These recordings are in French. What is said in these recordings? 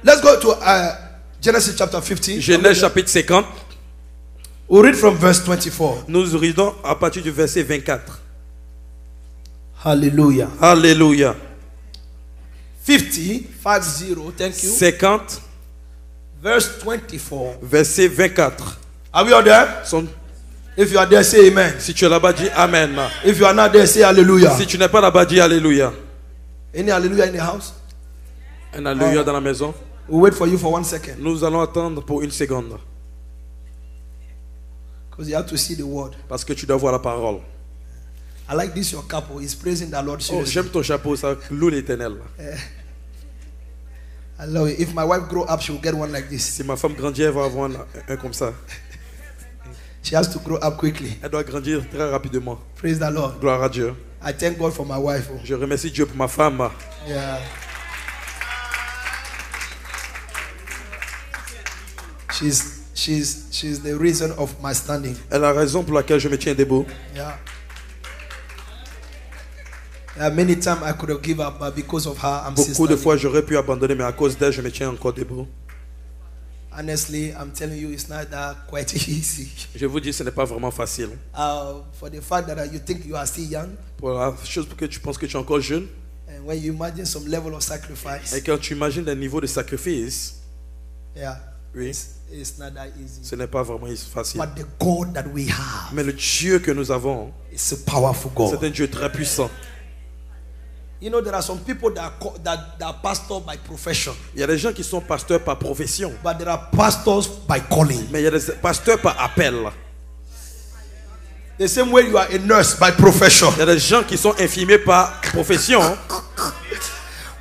Let's go to Genesis chapter 50. Genèse chapitre 50. We'll read from verse 24. Nous lisons à partir du verset 24. Hallelujah. Alléluia. 50, thank you. 50, Verse 24. verset 24. Are we all there? If you are there, say amen. Si tu es là-bas, dis Amen. If you are not there, say hallelujah. Si tu n'es pas là-bas, dis Alléluia. Any hallelujah in the house? Un Alléluia dans la maison. We'll wait for you for 1 second. Nous allons attendre pour une seconde. Because you have to see the word. Parce que tu dois voir la parole. I like this, your couple is praising the Lord Oh, seriously. j'aime ton chapeau, ça loue l'éternel. I love it. If my wife grow up, she will get one like this. Si ma femme grandit, elle va avoir un comme ça. She has to grow up quickly. Elle doit grandir très rapidement. Praise the Lord. Gloire à Dieu. I thank God for my wife. Je remercie Dieu pour ma femme. Yeah. She's the reason of my standing. Elle a raison pour laquelle je me tiens debout. Yeah. Many times I could have given up, but because of her, I'm still Beaucoup de standing. fois j'aurais pu abandonner, mais à cause d'elle, je me tiens encore debout. Honestly, I'm telling you, it's not that quite easy. Je vous dis, ce n'est pas vraiment facile. For the fact that you think you are still young, Pour la chose que tu penses que tu es encore jeune, and when you imagine some level of sacrifice, et quand tu imagines un niveau de sacrifice, yeah, oui, it's not that easy. ce n'est pas vraiment facile. But the God that we have Mais le Dieu que nous avons, is a powerful God. c'est un Dieu très puissant. You know, there are some people that are pastors by profession, Il y a des gens qui sont pasteurs par profession, but there are pastors by calling. mais il y a des pasteurs par appel. The same way you are a nurse by profession. Il y a des gens qui sont infirmiers par profession.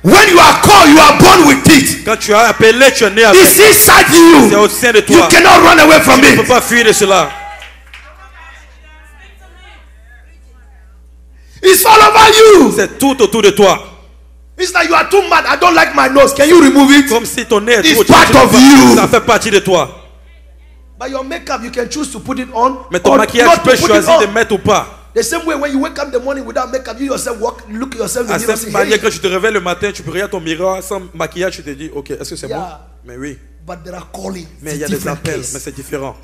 When you are called, you are born with it. Quand tu as appelé, tu es né avec. It's inside you. C'est au sein de toi. You cannot run away from Tu ne peux it. pas fuir de cela. It's all over you. C'est tout autour de toi. It's like you are too mad. I don't like my nose. Can you remove it? Comme si ton nez est It's trop part of you. Ça fait partie de toi. But your makeup, you can choose to put it on. Mais ton or maquillage, not tu peux to put it choisir de on. mettre ou pas. The same way when you wake up in the morning without makeup, you yourself look at yourself in À the mirror cette and manière, say, hey. quand tu te réveilles le matin, tu peux regarder ton miroir sans maquillage, tu te dis, ok, est-ce que c'est bon? Yeah. Mais oui. But there are callings. Mais il y a It's a des different appels, case. mais c'est différent.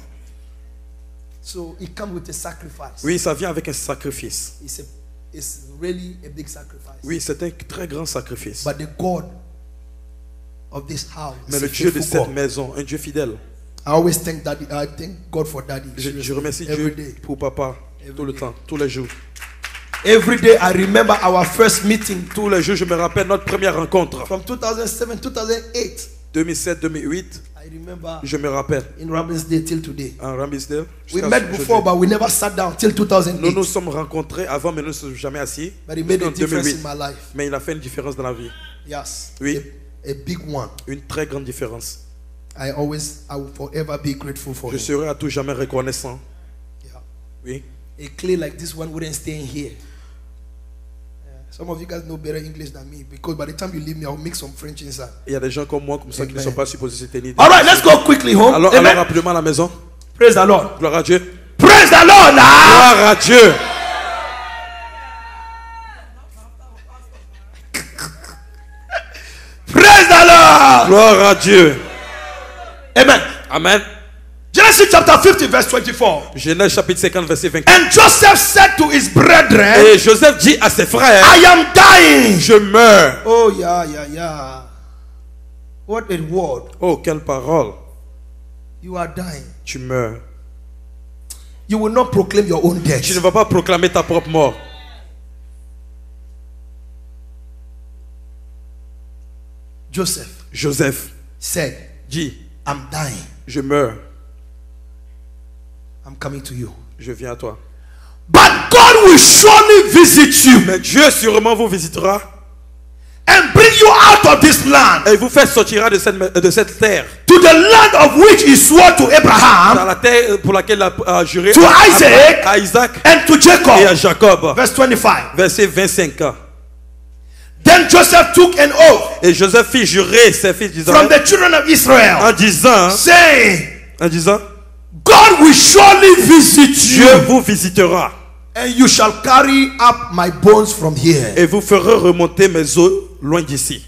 So it comes with a sacrifice. Oui, ça vient avec un sacrifice. It's really a big sacrifice. Oui, c'est un très grand sacrifice. But the God of this house Mais is le a Dieu de faithful cette God. maison, un Dieu fidèle. I always thank Daddy. I thank God for Daddy. Je remercie Every Dieu day. pour papa, tout le temps, tous les jours. Every day I remember our first meeting Tous les jours, je me rappelle notre première rencontre. from 2007, 2008. 2007, 2008, I remember je me rappelle. in Ramsdale till today. En Ramsdale. We met before, but we never sat down till 2008. Nous nous sommes rencontrés avant, mais nous ne nous sommes jamais assis. But it made a En difference 2008. in my life. Mais il a fait une différence dans la vie. Yes. Oui. A big one. Une très grande différence. I will forever be grateful for Je him. serai à tout jamais reconnaissant. Yeah. Oui. A clay like this one wouldn't stay in here. Some of you guys know better English than me because by the time you leave me, I'll mix some French inside. Il y a des gens comme moi, comme ça, qui ne Amen. sont pas supposés se tenir. All right, let's go quickly home. Alors Amen. rapidement à la maison. Praise the Lord. Gloire à Dieu. Praise the Lord now. Gloire à Dieu. Praise the Lord. Gloire à Dieu. Amen. Amen. Genesis chapter 50 verse 24. Genèse chapitre 50 verset 24. And Joseph said to his brethren, Et Joseph dit à ses frères, I am dying. je meurs. Oh yeah. What a word. Oh, quelle parole. You are dying. Tu meurs. You will not proclaim your own death. Tu ne vas pas proclamer ta propre mort. Joseph said, dit, I'm dying. je meurs. I'm coming to you. Je viens à toi. But God will surely visit you Mais Dieu sûrement vous visitera and bring you out of this land et vous fait sortira de cette terre, to the land of which he swore to dans Abraham, la terre pour laquelle il a juré to Isaac, à Isaac and to et à Jacob. Jacob. Verse 25. Verset 25 ans. Then Joseph took an oath Et Joseph fit jurer ses fils from d'Israël the children of en Israel, disant, God will surely visit Dieu you, vous visitera and you shall carry up my bones from here. et vous ferez remonter mes os loin d'ici.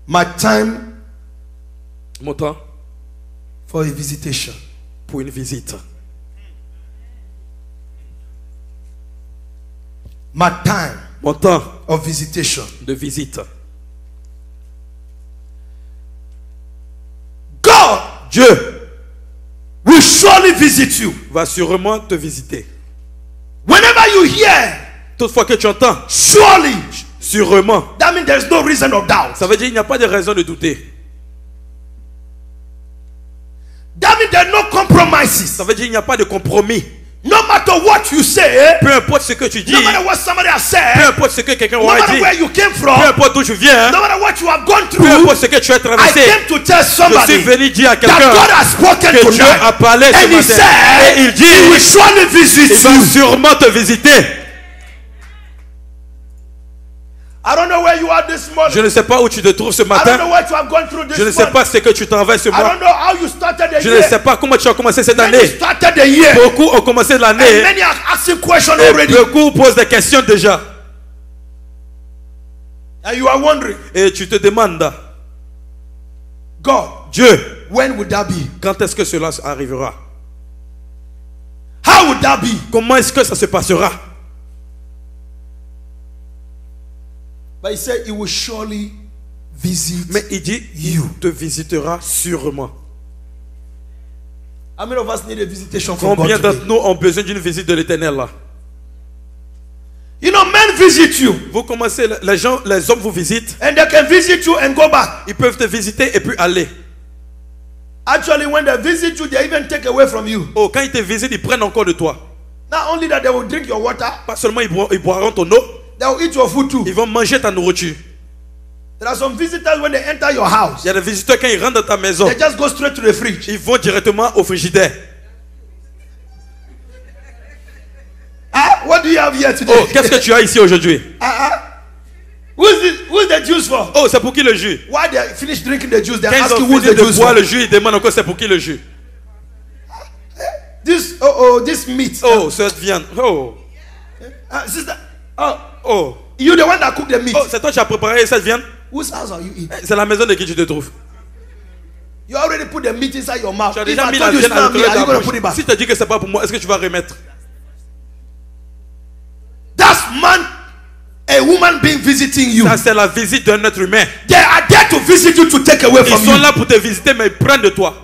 My time Mon temps for a visitation. pour une visite. My time Mon temps of visitation. de visite. God Dieu will surely visit you. va sûrement te visiter. Whenever you hear, Toutefois que tu entends, surely, sûrement, that means there's no reason of doubt. ça veut dire qu'il n'y a pas de raison de douter. That means there's no compromises. Ça veut dire qu'il n'y a pas de compromis. No matter what you say, Peu importe ce que tu dis, no matter what somebody has peu said, importe ce que quelqu'un no aura matter dit, where you came peu from, importe d'où je viens, no matter what you have gone peu through, importe ce que tu as I traversé, came to tell je suis somebody venu dire à that God quelqu'un has spoken que Dieu a tonight. parlé ce And he matin. said, Et il He will dit, surely il visit va you. sûrement te visiter. I don't know where you are this morning. Je ne sais pas où tu te trouves ce I don't matin. know what you have gone through this Je ne sais morning. pas ce que tu travailles ce I mois. don't know how you started the Je ne year. sais pas comment tu as commencé cette When you année. started the year, Beaucoup ont commencé and l'année many are asking questions et already. beaucoup posent des questions déjà. And you are wondering, Et tu te demandes, God, Dieu, when would that be? quand est-ce que cela arrivera? How would that be? Comment est-ce que ça se passera? But he said he will surely visit Mais il dit, il you. te visitera sûrement. How many of us need a visitation from Combien God d'entre today? nous ont besoin d'une visite de l'Éternel là? You know, men visit you, Vous commencez, les gens, les hommes vous visitent. and they can visit you and go back. Ils peuvent te visiter et puis aller. Actually, when they visit you, they even take away from you. Oh, quand ils te visitent, ils prennent encore de toi. Not only that, they will drink your water, Pas seulement ils boiront ton eau, they will eat your food too. ils vont manger ta nourriture. There are some visitors when they enter your house, Il y a des visiteurs quand ils rentrent dans ta maison, they just go straight to the fridge. ils vont directement au frigidaire. Ah, what do you have here today? Oh, qu'est-ce que tu as ici aujourd'hui? Who's the juice for? Oh, c'est pour qui le jus? Why they finish drinking the juice, they Quand ask ils you ont who's fini the de juice boire for. le jus, ils demandent encore c'est pour qui le jus? This meat. Oh, cette viande. Oh, Sister, oh. you the one that cooked the meat. Oh, c'est toi qui as préparé cette viande? Whose house are you in? C'est la maison de qui tu te trouves? You already put the meat inside your mouth. Tu as If déjà I mis la told you it's viande à not me, l'intérieur are you de going la to put it bouche. back? Si tu dis que c'est pas pour moi, est-ce que tu vas remettre? That's a woman being visiting you. Ça, c'est la visite d'un être humain. They are there to visit you, to take away Ils from sont you. là pour te visiter, mais ils prennent de toi.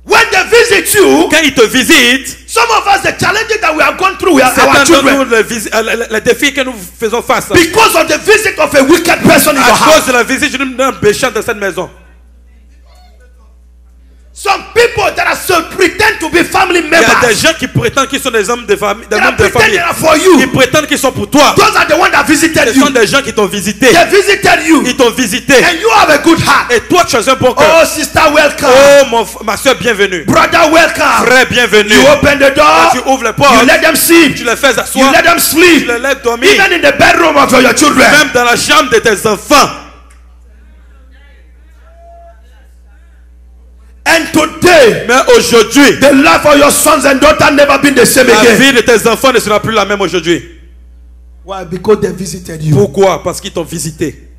When they visit you, Quand ils te visitent, some of us, the challenges that we have gone through, we are our certains d'entre children, nous, les défis que nous faisons face, because of the visit of a wicked person in your à house. cause de la visite d'un méchant dans cette maison. Some people that are so pretend to be family Il y a des members, gens qui prétendent qu'ils sont des hommes de famille, des they are membres de pretending famille. they are for Ils you. prétendent qu'ils sont pour toi. Those are the ones that visited Ce sont you. des gens qui t'ont visité. They visited you, Ils t'ont visité. and you have a good heart. Et toi, tu as un bon cœur. Oh, sister, welcome. Oh, ma soeur, bienvenue. Brother, welcome. Frère, bienvenue. You open the Et door. tu ouvres les You portes. let them sleep. Tu les fais You asseoir. let them Tu sleep. les laisses dormir. Even in the bedroom of your children. Même dans la chambre de tes enfants. And today, Mais aujourd'hui, the life of your sons and daughters never been the same la again. vie de tes enfants ne sera plus la même aujourd'hui. Why? Because they visited you. Pourquoi? Parce qu'ils t'ont visité.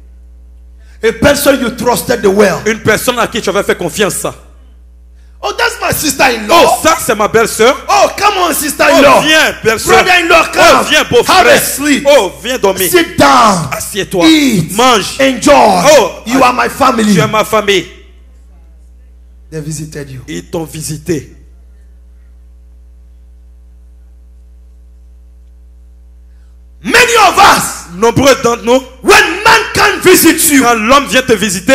A person you trusted the well. Une personne à qui tu avais fait confiance. Oh, that's my sister-in-law. Oh, ça c'est ma belle-sœur. Oh, come on, sister-in-law. Oh, viens, belle-sœur. Brother-in-law, come. Oh, viens, beau Have a frère. sleep. Oh, viens dormir. Sit down. Assieds-toi. Eat. Mange. Enjoy. Oh, you are my family. Tu es ma famille. They visited you. Ils t'ont visité. Many of us, Nombreux d'entre nous, when man can't visit you, quand l'homme vient te visiter,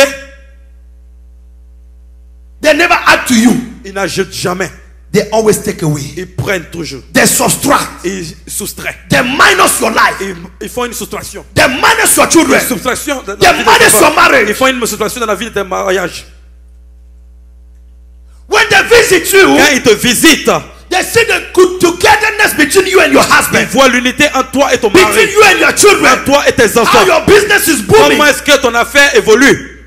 they never add to you. ils n'ajoutent jamais. They always take away. Ils prennent toujours. They subtract. Ils soustraient. They minus your life. Ils font une soustraction. They minus your children. Une soustraction dans They la vie de tes minus your enfants. marriage. Ils font une soustraction dans la vie de tes mariages. When they visit you, Quand ils te visitent, they see the good togetherness between you and your ils husband, voient l'unité entre toi et ton between mari, you and your children. entre toi et tes How enfants. your business is booming. Comment est-ce que ton affaire évolue?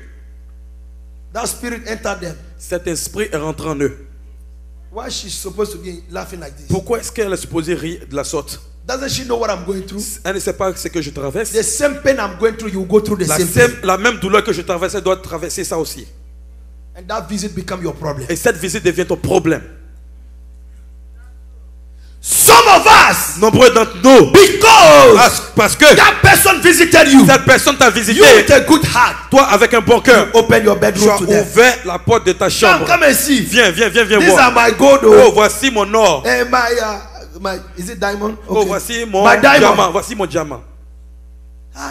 That spirit entered them. Cet esprit est rentré en eux. Why she's supposed to be laughing like this? Pourquoi est-ce qu'elle est supposée rire de la sorte? Doesn't she know what I'm going through? Elle ne sait pas ce que je traverse. The same pain I'm going through, you go through the same pain. La même douleur que je traverse, elle doit traverser ça aussi. And that visit become your problem. Et cette visite devient ton problème. Some of us, Nombreux d'entre nous, because parce que that person visited you, cette personne t'a visité, you with a good heart, toi avec un bon cœur, open your tu bedroom as to them. ouvert la porte de ta chambre. Come and see. Viens These voir. are my gold. Oh, voici mon or. My is it diamond? Oh, Okay. voici mon My diamond. diamant. Voici mon diamant.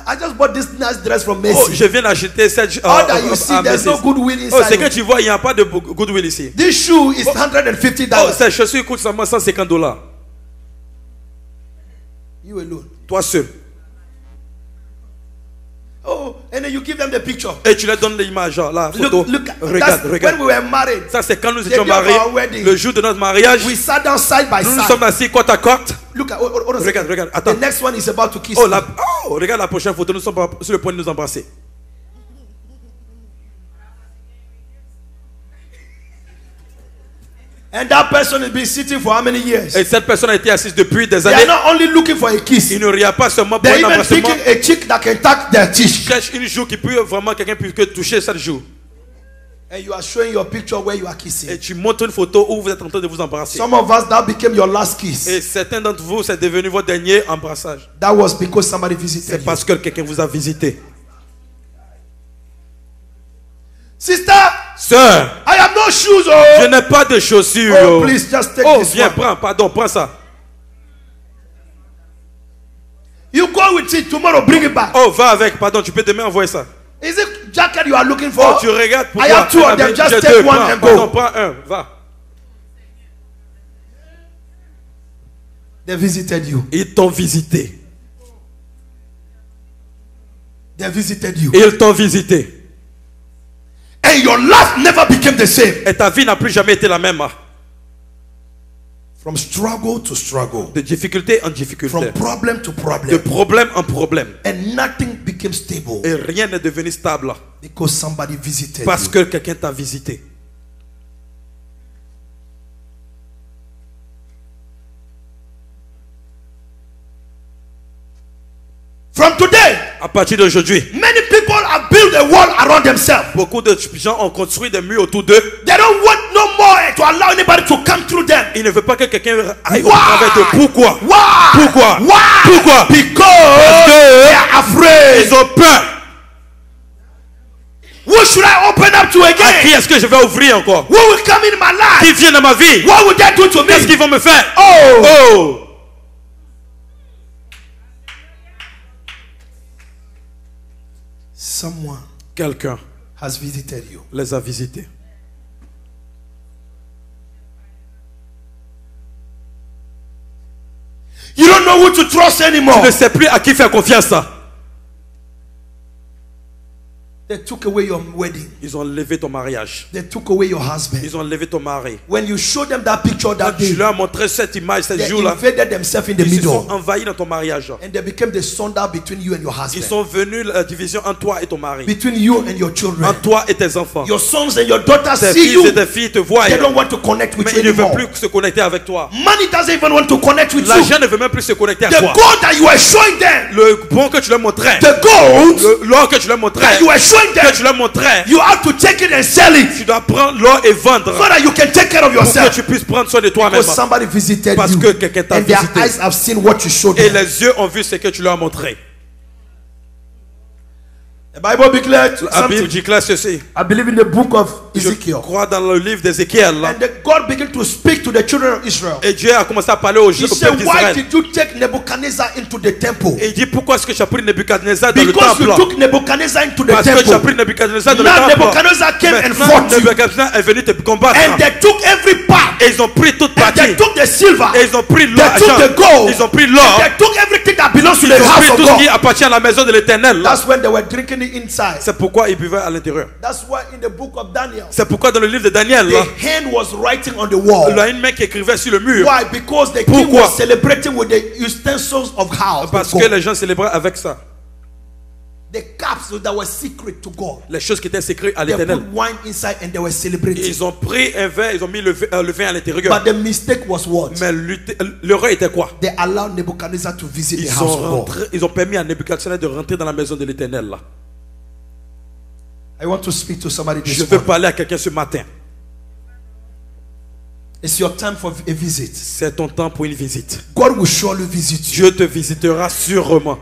I just bought this nice dress from Oh, Messi. je viens d'acheter cette All that you see, there's no goodwill Oh, c'est inside. que tu vois, il n'y a pas de goodwill ici. This shoe is $150. Oh, cette chaussure coûte seulement $150. You alone. Toi seul. Oh, and then you give them the picture. Et tu leur donnes l'image, la photo. Look, Regarde. when we were married. Ça, c'est quand nous The étions day of mariés. our wedding. Le jour de notre mariage, We sat down side by nous nous side. sommes assis côte à côte. Look at. Hold on a second. Regarde. The Attends. next one is about to kiss. Oh, me. regarde la prochaine photo. Nous sommes sur le point de nous embrasser. And that person has been sitting for how many years? Et cette personne a été assise depuis des They are années. not only looking for a kiss. Il ne regarde pas seulement pour They're un even embrassement. picking a chick that can touch their Il teeth. cherche une joue qui peut vraiment quelqu'un puisse toucher cette joue. And you are showing your picture where you are kissing. Et tu montres une photo où vous êtes en train de vous embrasser. Some of us, that became your last kiss. Et certains d'entre vous, c'est devenu votre dernier embrassage. That was because somebody C'est visited you. parce que quelqu'un vous a visité. Sister, Sœur, I have no shoes. je Oh, n'ai pas de chaussures. oh please just take Oh, this viens, one. prends ça. You go with it tomorrow, bring it back. Oh, va avec, pardon, tu peux demain envoyer ça. Is it jacket you are looking Oh, for? tu regardes pour I have two of them. Just J'ai take deux, one prends, and pardon, go. prends un, va. They visited you. Ils t'ont visité. They visited you. Ils t'ont visité. And your life never became the same. Et ta vie n'a plus jamais été la même. From struggle to struggle. De difficulté en difficulté. From problem to De problem. problème en problème. And nothing became stable. Et rien n'est devenu stable. Because somebody visited Parce you. que quelqu'un t'a visité. From today, À partir d'aujourd'hui, many people have built a wall around themselves. beaucoup de gens ont construit des murs autour d'eux. They don't want no more to allow anybody to come through them. Ils ne veulent pas que quelqu'un aille au Why? travers d'eux. Pourquoi? Why? Pourquoi? Why? Pourquoi? Because they are afraid. Ils ont peur. Who should I open up to À qui again? est-ce que je vais ouvrir encore? Who will come in my Qui life? vient dans ma vie? What will they do to Qu'est-ce me? qu'ils vont me faire? Oh, Oh! someone Quelqu'un has visited you. les a visités. You don't know who to trust Tu anymore. ne sais plus à qui faire confiance. They took away your wedding. Ils ont levé ton mariage. They took away your husband. Ils ont levé ton mari. When you show them that picture Quand that tu day, leur as montré cette image, ce they jour-là, invaded themselves in the ils se sont middle. envahis dans ton mariage. And they became the sundown between you and your Ils husband. sont venus la division entre toi et ton mari. Between you and your children. Entre toi et tes enfants. Your sons and your daughters Tes see fils you. et tes filles te voient. They don't want to connect with Mais you ils ne veulent anymore. plus se connecter avec toi. Money doesn't even want to connect with you. L'argent ne veut même plus se connecter à The toi. gold that you are showing them, Le bon que tu leur montrais, the gold l'or que tu leur montrais, that you are showing que them, tu leur montrais, you have to take it and sell it tu dois prendre l'or et vendre so that you can take care of pour que yourself. tu puisses prendre soin de toi-même. Because somebody visited Parce you que quelqu'un t'a and their visité. eyes have seen what you showed Et them. les yeux ont vu ce que tu leur as montré. The Bible declares La Bible something. dit clair ceci. I believe in the book of Je Ezekiel. crois dans le livre d'Ézéchiel. And God began to speak to the children of Israel. Et Dieu a commencé à parler au He peuple said, why d'Israël. did you take Nebuchadnezzar into the temple? Et il dit pourquoi est-ce que tu as pris Nebuchadnezzar dans le Because you temple? took Nebuchadnezzar into the Parce que tu as temple. pris Nebuchadnezzar dans le Now temple. Nebuchadnezzar came and Maintenant, fought you. Nebuchadnezzar est venu te combattre. And they took every part. Et ils ont pris toute And partie. they took the silver. Et ils ont pris They l'argent. took the gold. Ils ont pris l'or. They took everything that belongs to Ils the ont house pris of tout ce qui God. appartient à la maison de l'Éternel. That's when they were drinking it inside. C'est pourquoi ils buvaient à l'intérieur. That's why in the book of Daniel, C'est pourquoi dans le livre de Daniel, the hand was writing on the wall. il y a une main qui écrivait sur le mur. Why? Because the king Pourquoi? was celebrating with the utensils of house. Parce of que God. les gens célébraient avec ça. the cups that were secret to God. Les choses qui étaient secrètes à They l'Éternel. put wine inside and they were celebrating. Ils ont pris un verre, ils ont mis le vin à l'intérieur. But the mistake was what? Mais l'erreur était quoi? They allowed Nebuchadnezzar to visit the house of God. Ils ont permis à Nebuchadnezzar de rentrer dans la maison de l'Éternel. Là. I want to speak to somebody Je this veux morning. parler à quelqu'un ce matin. It's your time for a visit. C'est ton temps pour une visite. God will surely visit you. Dieu te visitera sûrement.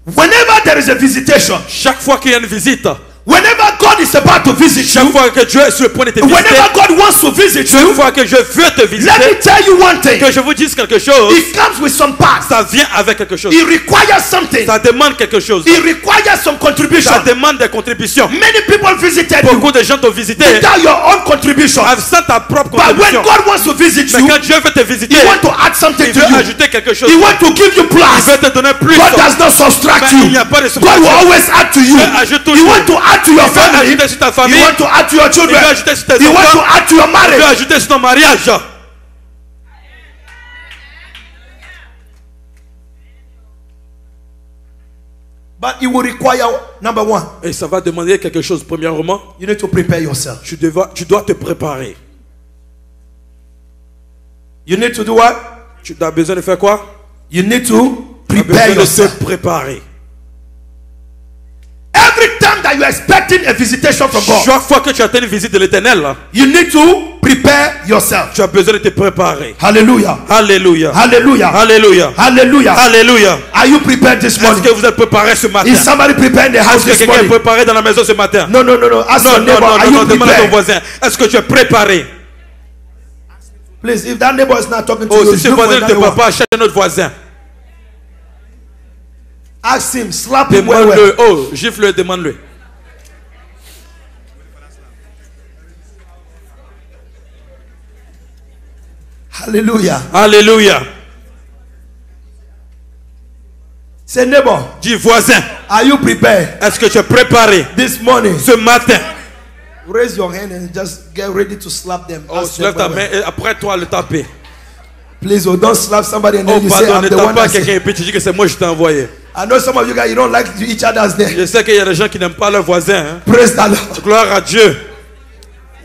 Whenever there is a visitation, Chaque fois qu'il y a une visite, whenever God is about to visit chaque you, fois que Dieu est sur le point de te visiter, whenever God wants to visit chaque you, fois que je veux te let me visiter, tell you one thing. que je vous dise quelque chose, It comes with some parts. ça vient avec quelque chose. It requires something. Ça demande quelque chose. It requires some contribution. Ça demande des contributions. Many people visited you Beaucoup de gens t'ont visité without your own contribution. sans ta propre But when contribution. God wants to visit Mais you, quand Dieu veut te visiter, He wants to add something il to veut you. ajouter quelque chose. He wants to give you Il plus. veut te donner plus. God does not subtract Mais il n'y you. a pas de God will subtraction. always add to you. Il ajoute He toujours. wants to add to your Il veut family. ajouter sur ta He famille. wants to add to your Il children. veut ajouter sur tes He wants to enfants. add to your Il veut marriage. ajouter sur ton mariage. But it will require, number one, Et ça va demander quelque chose. Premièrement, you need to prepare yourself. tu dois te préparer. You need to do what? Tu as besoin de faire quoi? You need to Tu as prepare besoin de yourself. te préparer. Every time that you are expecting a visitation from God, Chaque fois que tu attends une visite de l'Éternel, là, you need to prepare yourself. tu as besoin de te préparer. Hallelujah. Alléluia. Hallelujah. Alléluia. Hallelujah. Alléluia. Are you prepared this Est-ce morning? que vous êtes préparés ce matin? Is somebody prepared in the house Est-ce que this quelqu'un est morning? préparé dans la maison ce matin? No, no, no, no. Ask your Non, neighbor, non, are non, you non, demande à ton prepared? voisin. Est-ce que tu es préparé? Please, if that neighbor is not talking to Oh, you, si ce look for voisin ne te another parle one. pas, cherche un autre voisin. Ask him, slap him well, well. Demande-le. Oh, gifle-le, demande-le. Hallelujah. Alléluia. Say, neighbor, Dis voisin, are you prepared est-ce que tu es préparé this morning? ce matin? Raise your hand and just get ready to slap them. Oh, Ask them lève ta well, main well. et après toi le taper. Please, oh, don't slap somebody and Oh, then you say, pardon, I'm ne the tape one pas that quelqu'un said. et puis tu dis que c'est moi qui t'ai envoyé. I know some of you guys, you don't like each other's name. Je sais qu'il y a des gens qui n'aiment pas leurs voisins. Hein. Praise the Lord. Gloire à Dieu.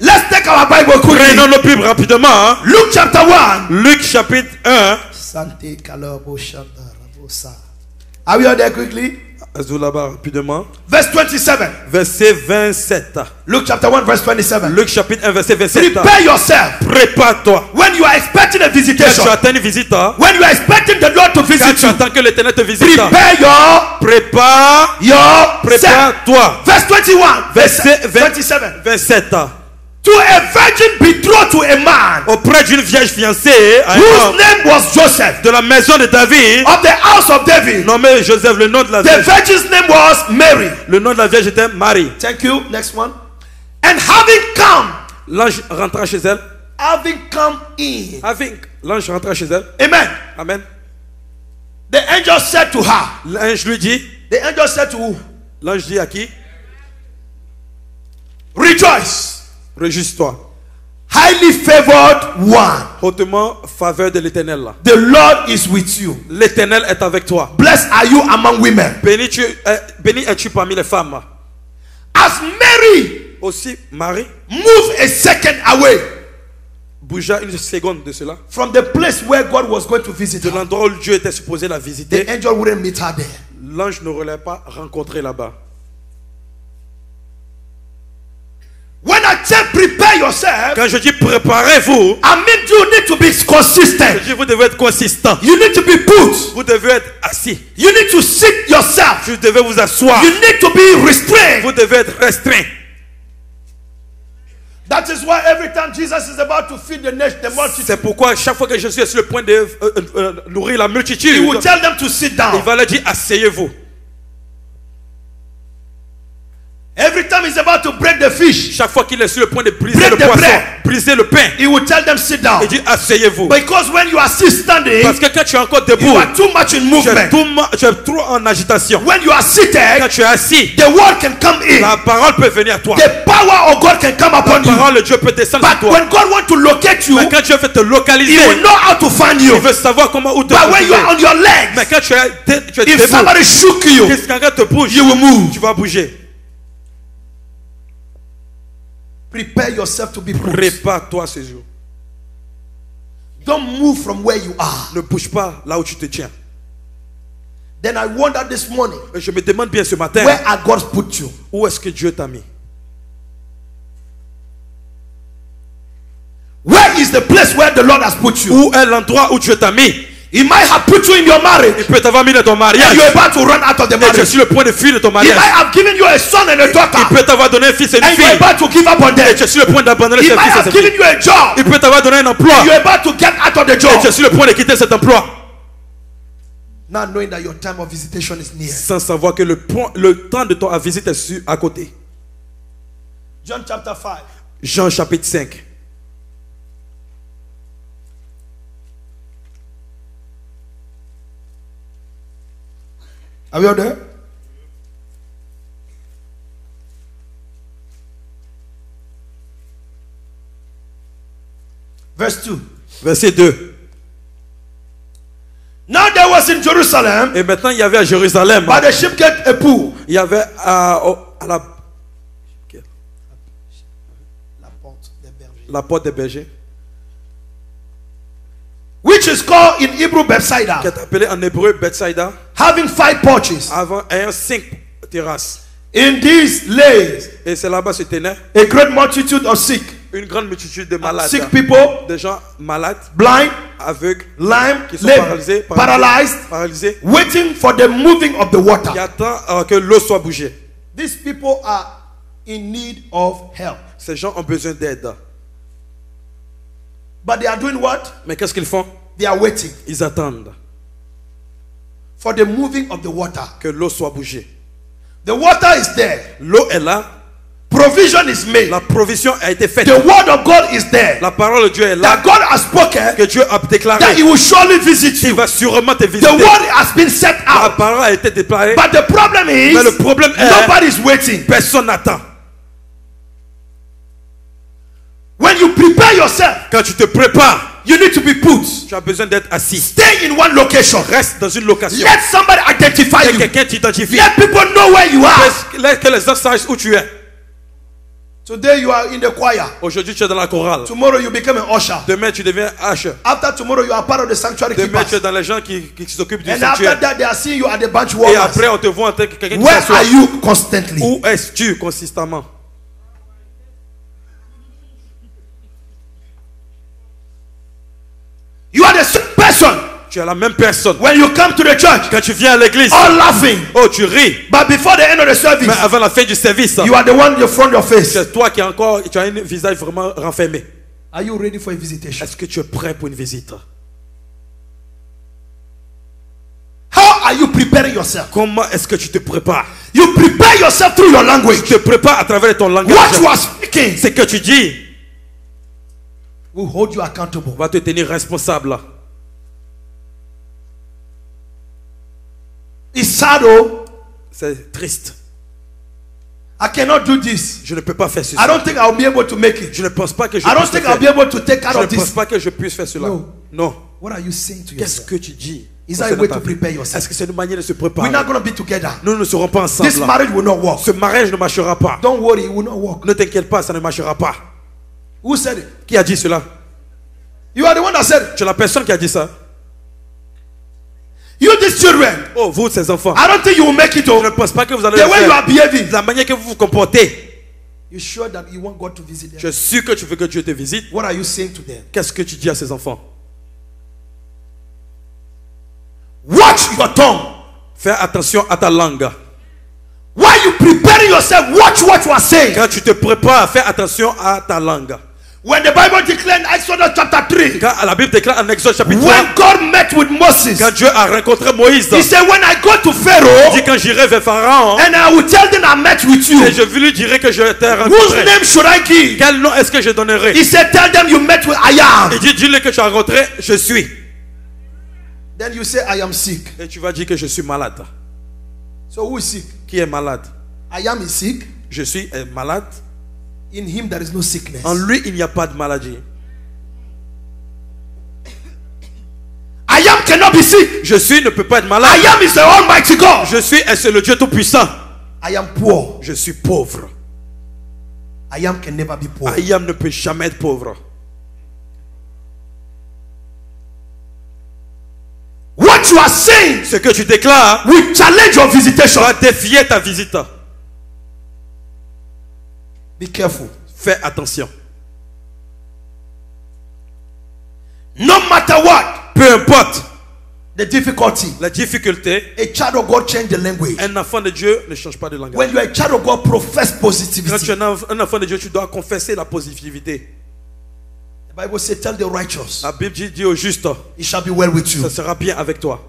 Let's take our Bible quickly. Prenons nos Bibles rapidement. Hein. Luke chapter 1. Luc chapitre 1. Sante Kalabo Shanda Rabosa. Are we all there quickly? Azou là-bas rapidement. Verse 27. Verset 27. Luke chapter 1, verse 27. Luc chapitre 1, verset 27. Prepare yourself. Prépare-toi. When you are expecting a Quand visitation, tu attends une visite, hein, when you are expecting the Lord to quand visit tu you, attends que l'Éternel te visite, hein, prepare prépare, yourself. prépare-toi. Verse 21. Verset 27. 27. To a virgin betrothed to a man Auprès d'une vierge fiancée à un whose homme name was Joseph de la maison de David, of the house of David. nommé Joseph, le nom de la The vierge. virgin's name was Mary. Le nom de la vierge était Marie. Thank you. Next one. And having come L'ange rentra chez elle. in. L'ange rentra chez elle. Amen. Amen. The angel said to her. L'ange lui dit, The angel said to who? l'ange dit à qui? Rejoice, Réjouis-toi. highly favored one. Hautement faveur de l'Éternel là. The Lord is with you. L'Éternel est avec toi. Blessed are you among women. Béni es-tu parmi les femmes. As Mary Aussi, Marie moved a second away bougea une seconde de cela. from the place where God was going to visit De her, l'endroit où Dieu était supposé la the visiter, angel wouldn't meet her there. l'ange ne l'aurait pas rencontré là-bas. When I say prepare yourself, Quand je dis préparez-vous, I mean you need to be je consistent. dis vous devez être consistant. You need to be put. Vous devez être assis. You need to sit yourself. Vous devez vous asseoir. You need to be restrained. Vous devez être restreint. That is why every time Jesus is about to feed the multitude, C'est pourquoi chaque fois que Jésus est sur le point de nourrir la multitude, he will tell them to sit il down. va leur dire asseyez-vous. Every time he's about to break the fish, Chaque fois qu'il est sur le point de briser Break le the poisson, bread. briser le pain, he will tell them sit down. il dit asseyez-vous. Because when you are still standing, Parce que quand tu es encore you debout, are too much in movement. tu es trop en agitation. When you are seated, Quand tu es assis, the word can come in. la parole peut venir à toi. The power of God can come La upon you. parole de Dieu peut descendre sur But toi. when God wants to locate you, Mais quand Dieu veut te localiser, he will know how to find you. il veut savoir comment où te But when you are trouver. on your legs, Mais quand tu es if debout, somebody shook you, si quelqu'un te bouge, you will move. tu vas bouger. Prepare yourself to be put. Prépare-toi ce jour. Don't move from where you are. Ne bouge pas là où tu te tiens. Then I wonder this morning, Et je me demande bien ce matin, where has God put you? où est-ce que Dieu t'a mis? Where is the place where the Lord has put you? Où est l'endroit où Dieu t'a mis? He might have put you in your marriage. Il peut t'avoir mis dans ton And mariage. you're about to run out of the Et tu es marriage. sur le point de fuir de ton He mariage. might have given you a son and a Il daughter. peut t'avoir donné un fils et une And you're fille. about to give up on Et them. tu es sur le point d'abandonner He ce might fils et have cette given fille. you a job. Il peut t'avoir donné un emploi. You're about to get out of the Et tu es job. sur le point de quitter cet emploi. Now knowing that your time of visitation is near. Sans savoir que le temps de ton visite est à côté. John chapter 5. Jean chapitre 5. Are we all there? Verse 2. Verset 2. Now there was in Jerusalem Et maintenant il y avait à Jérusalem, by the ship gate a pool. il y avait à la porte des bergers, Which is called in Hebrew qui Bethsaida, est appelé en hébreu Bethsaida, having 5 porches. ayant 5 terrasses. In these lays Et c'est là-bas se tenait a great multitude of sick, une grande multitude de malades, sick people, de gens malades, blind, aveugles, lame, qui sont lame, paralyzed, waiting for the moving of the qui water. attendent que l'eau soit bougée. These people are in need of help. Ces gens ont besoin d'aide. But they are doing what? Mais qu'est-ce qu'ils font? They are waiting Ils attendent for the moving of the water. que l'eau soit bougée. The water is there. L'eau est là, Provision is made. la provision a été faite. The word of God is there. La parole de Dieu est That là, God has spoken, que Dieu a déclaré. that He will surely visit Il you. va sûrement te The visiter. word has been set La out. parole a été déclarée, But the problem is, mais le problème est nobody is waiting. personne n'attend. When you prepare yourself, Quand tu te prépares, you need to be put. tu as besoin d'être assis. Stay in one location. Reste dans une location. Let somebody identify Que you. quelqu'un t'identifie. Let people know where you are. Laisse que les gens sachent où tu es. Today you are in the choir. Aujourd'hui, tu es dans la chorale. Tomorrow you become an usher. Demain, tu deviens usher. After tomorrow you are part of the sanctuary Demain, tu es keepers. dans les gens qui s'occupent du And after sanctuaire. that they are seeing you at the bench Et warmers. après, on te voit en tant que quelqu'un qui Where s'assoit. are you constantly? Où es-tu consistamment? You are the same person Tu es la même personne. when you come to the church, Quand tu viens à l'église, all laughing. oh, tu ris. But before the end of the service, Mais avant la fin du service, you are the one you front your face. c'est toi qui tu as un visage vraiment renfermé. Are you ready for a visitation? Est-ce que tu es prêt pour une visite? How are you preparing yourself? Comment est-ce que tu te prépares? You prepare yourself through your language. Tu te prépares à travers ton langage. What you are speaking Ce que tu dis will hold you accountable. va te tenir responsable. It's sad, oh. C'est triste. I cannot do this. Je ne peux pas faire ceci. I don't think I'll be able to make it. Je ne pense pas que je I don't puisse le think I'll be faire. able to take out Je ne of pense this. pas que je puisse faire cela. No. Non. What are you saying to Qu'est-ce yourself? que tu dis? Is that a way to prepare yourself? Est-ce que c'est une manière de se We're préparer? not going to be together. Nous ne serons pas ensemble. This marriage will not work. Ce mariage ne marchera pas. Don't worry, it will not work. Ne t'inquiète pas, ça ne marchera pas. Who said it? Qui a dit cela? You are the one that said it. Tu es la personne qui a dit ça. You, these children, Oh, vous, ces enfants. I don't think you will make it. Je ne Oh. pense pas que vous allez The le way you faire. are behaving. La manière que vous vous comportez. You sure that you want God to visit them? Je suis sûr que tu veux que Dieu te visite. What are you saying to them? Qu'est-ce que tu dis à ces enfants? Watch your tongue. Fais attention à ta langue. While you preparing yourself, watch what you are saying. Quand tu te prépares, fais attention à ta langue. When the Bible declared in Exodus chapter 3, Quand la Bible déclare en Exode chapitre 3, when God met with Moses, quand Dieu a rencontré Moïse, he said, when I go to il Pharaoh, dit quand j'irai vers Pharaon, and I will tell them I met with you, et je lui dirai que je t'ai whose rencontré. name should I give? Quel nom est-ce que je donnerai? He said, tell them you met with I am. Il dit, dis-le que tu as rencontré, je suis. Then you say, I am sick. Et tu vas dire que je suis malade. So who is sick? Qui est malade? I am is sick. Je suis malade. In him there is no sickness. En lui, il n'y a pas de maladie. I am cannot be sick. Je suis ne peut pas être malade. I am is the Almighty God. Je suis et c'est le Dieu Tout-Puissant. I am poor. Je suis pauvre. I am can never be poor. I am ne peut jamais être pauvre. What you are saying Ce que tu déclares will challenge your visitation. va défier ta visite. Be careful. Fais attention. No matter what Peu importe the difficulty, la difficulté, a child of God change the language. un enfant de Dieu ne change pas de langage. When you are a child of God, profess Quand positivity. tu es un enfant de Dieu, tu dois confesser la positivité. The Bible says, tell the righteous, La Bible dit au juste, it shall be well with you. ça sera bien avec toi.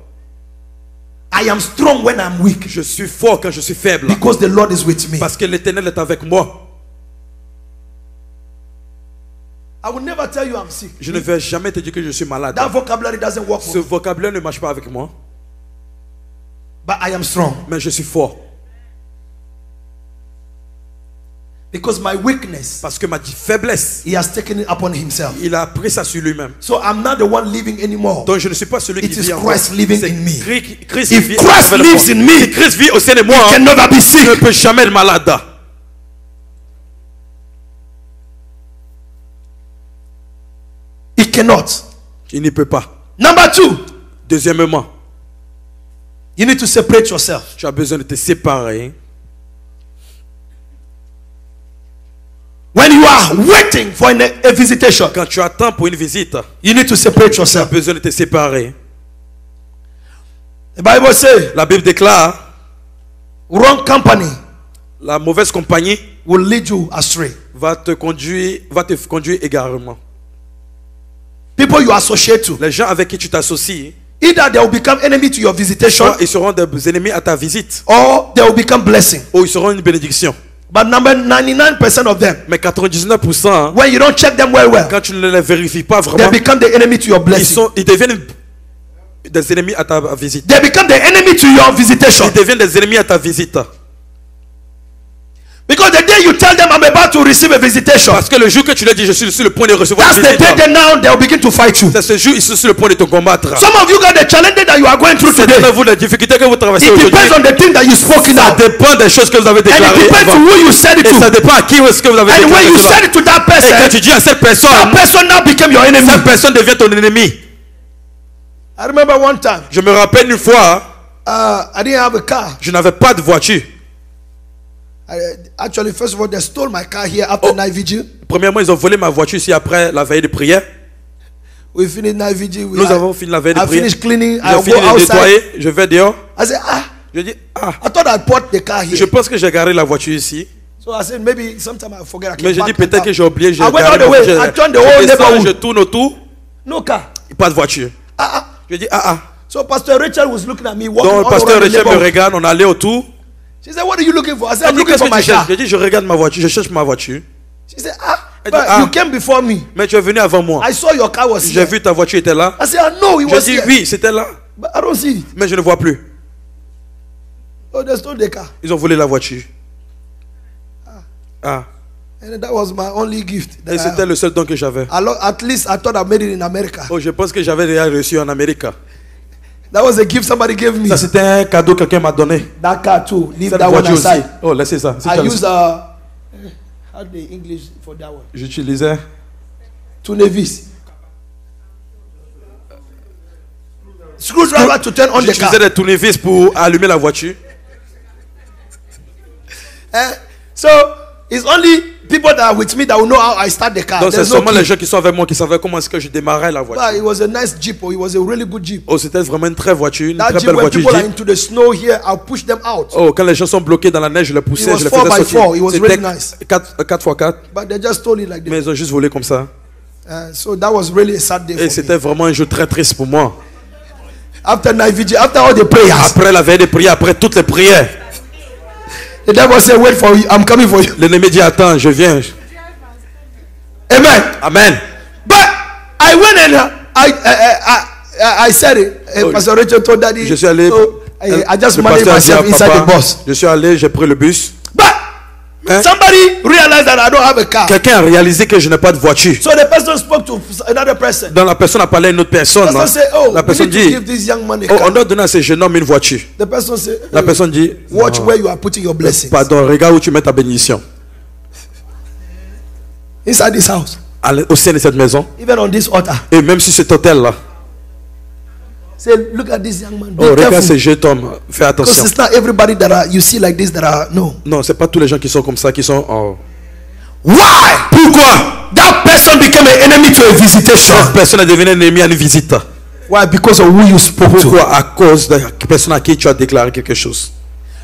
I am strong when I'm weak, Je suis fort quand je suis faible. because the Lord is with me. Parce que l'Éternel est avec moi. I will never tell you I'm sick. Je ne vais jamais te dire que je suis malade. That vocabulary doesn't work for Ce me. vocabulaire ne marche pas avec moi. But I am strong, Mais je suis fort. because my weakness, Parce que ma faiblesse, he has taken it upon himself. il a pris ça sur lui-même. So I'm not the one living anymore. Donc je ne suis pas celui It qui is vit en moi. Christ living C'est in me. Christ If vit Christ avec lives moi. in me, Si Christ vit au sein de moi, I can never be je ne sick. peux jamais être malade. He cannot. Il ne peut pas. Number two, Deuxièmement, you need to separate yourself. tu as besoin de te séparer. When you are waiting for a visitation, Quand tu attends pour une visite, you need to separate tu as yourself. besoin de te séparer. The Bible says, La Bible déclare, wrong company la mauvaise compagnie will lead you astray. va te conduire également. People you associate to, Les gens avec qui tu t'associes, either they will become enemy to your visitation, soit ils seront des ennemis à ta visite, or they will become blessing. ou ils seront une bénédiction. But number 99% of them, Mais 99%, when you don't check them well, quand tu ne les vérifies pas they vraiment, become the enemy to your blessing. ils deviennent des ennemis à ta visite. They become the enemy to your visitation. Ils deviennent des ennemis à ta visite. Because the day you tell them I'm about to receive a visitation, Parce que le jour que tu leur dis je suis sur le point de recevoir that's une the day visite, that now they'll begin to fight you. c'est ce jour ils sont sur le point de te combattre. Some of you got the challenges that you are going through C'est today. de vous la difficulté que vous traversez It aujourd'hui. depends on the thing that you spoke Ça now. dépend des choses que vous avez And it déclarées depends avant. on who you said it Et ça to. dépend à qui est-ce que vous avez And déclaré when you cela. said it to that Et quand person, tu dis à cette that personne, person now became your enemy. cette personne devient ton ennemi. I remember one time, Je me rappelle une fois, I didn't have a car. je n'avais pas de voiture. Actually, first of all, they stole my car here after night vigil. Premièrement, ils ont volé ma voiture ici après la veille de prière. We finished night vigil. Nous avons fini la veille de I prière. finished cleaning. J'ai I fini go de outside. nettoyer, je vais dehors. I said, Je dis, ah, I thought I bought the car je here. pense que j'ai garé la voiture ici. So I said, maybe sometime I forget. I Mais can j'ai dit back peut-être and que j'ai oublié, j'ai I went garé all the ma way. voiture. I turned the Je whole descends, neighborhood. je tourne autour, No car. pas de voiture. Ah. Je dis, ah. So Pastor Rachel was looking at me walking Donc, all pasteur around the Rachel me neighborhood. regarde, on allait autour. She said, what are you looking for? I said, Elle I'm dit, looking qu'est-ce for que my tu cherches? car. Je dis, je regarde ma voiture, je cherche ma voiture. She said, but Elle dit, you came before me. Mais tu es venu avant moi. I saw your car was J'ai here. vu ta voiture était là. I said, no, it Je was dis, here. oui, c'était là. But I don't see it. Mais je ne vois plus. Oh, they stole the car. Ils ont volé la voiture. Ah. And that was my only gift. Et c'était le seul don que j'avais. At least I thought I made it in America. Oh, je pense que j'avais déjà reçu en Amérique. That was a gift somebody gave me. Ça, c'était un cadeau que quelqu'un m'a donné. That car too. Leave Cette that one voiture aussi. aside. Oh, laissez ça. Si I tu as- use how the English for that one? J'utilisais Tunevis. Screwdriver to turn on the car. j'utilisais des tournevis pour allumer la voiture. So It's only people that are with me that will know how I start the car. Donc c'est There's no seulement les key. gens qui sont avec moi qui savaient comment est-ce que je démarrais la But voiture. it was a nice Jeep. Oh, it was a really good Jeep. Oh, c'était vraiment une très voiture, une That très Jeep, belle when voiture. people are Jeep. into the snow here, I'll push them out. Oh, quand les gens sont bloqués dans la neige, je les poussais, It was je les 4 faisais by 4. It was sortir. really nice. 4x4, But they just told it like mais this. ils ont juste volé comme ça. So that was really a sad day Et for me. c'était vraiment un jeu très triste pour moi. After night vigil, after all the prayers, Après la veille de prière, après toutes les prières, the devil said, "Wait for you. I'm coming for you." l'ennemi dit attends, je viens. Amen. Amen. But I went and I said it. Pastor Rachel told Daddy. Je suis allé. So, I just le managed pasteur a dit à myself inside papa, the bus. je suis allé, j'ai pris le bus. But Hein? somebody realized that I don't have a car. Quelqu'un a réalisé que je n'ai pas de voiture. So the person spoke to another person. Donc la personne a parlé à une autre personne. The person said, "Oh, La we personne need to dit, give this young man a oh, car." on doit donner à ce jeune homme une voiture. The person said, La personne dit, "Watch non, where you are putting your blessings pardon, regarde où tu mets ta bénédiction. inside this house, Au sein de cette maison. even on this altar." Et même sur cet hôtel-là. Say, "Look at this young man. Be Oh, regarde careful, ce jeune homme. Fais because attention. it's not everybody that are you see like this that are no." Non, c'est pas tous les gens qui sont comme ça qui sont. Oh. Why? Pourquoi That person became an enemy to a visitation. cette personne est devenue ennemi à une visite? Why? Because of who you spoke to. Pourquoi? À cause de la personne à qui tu as déclaré quelque chose.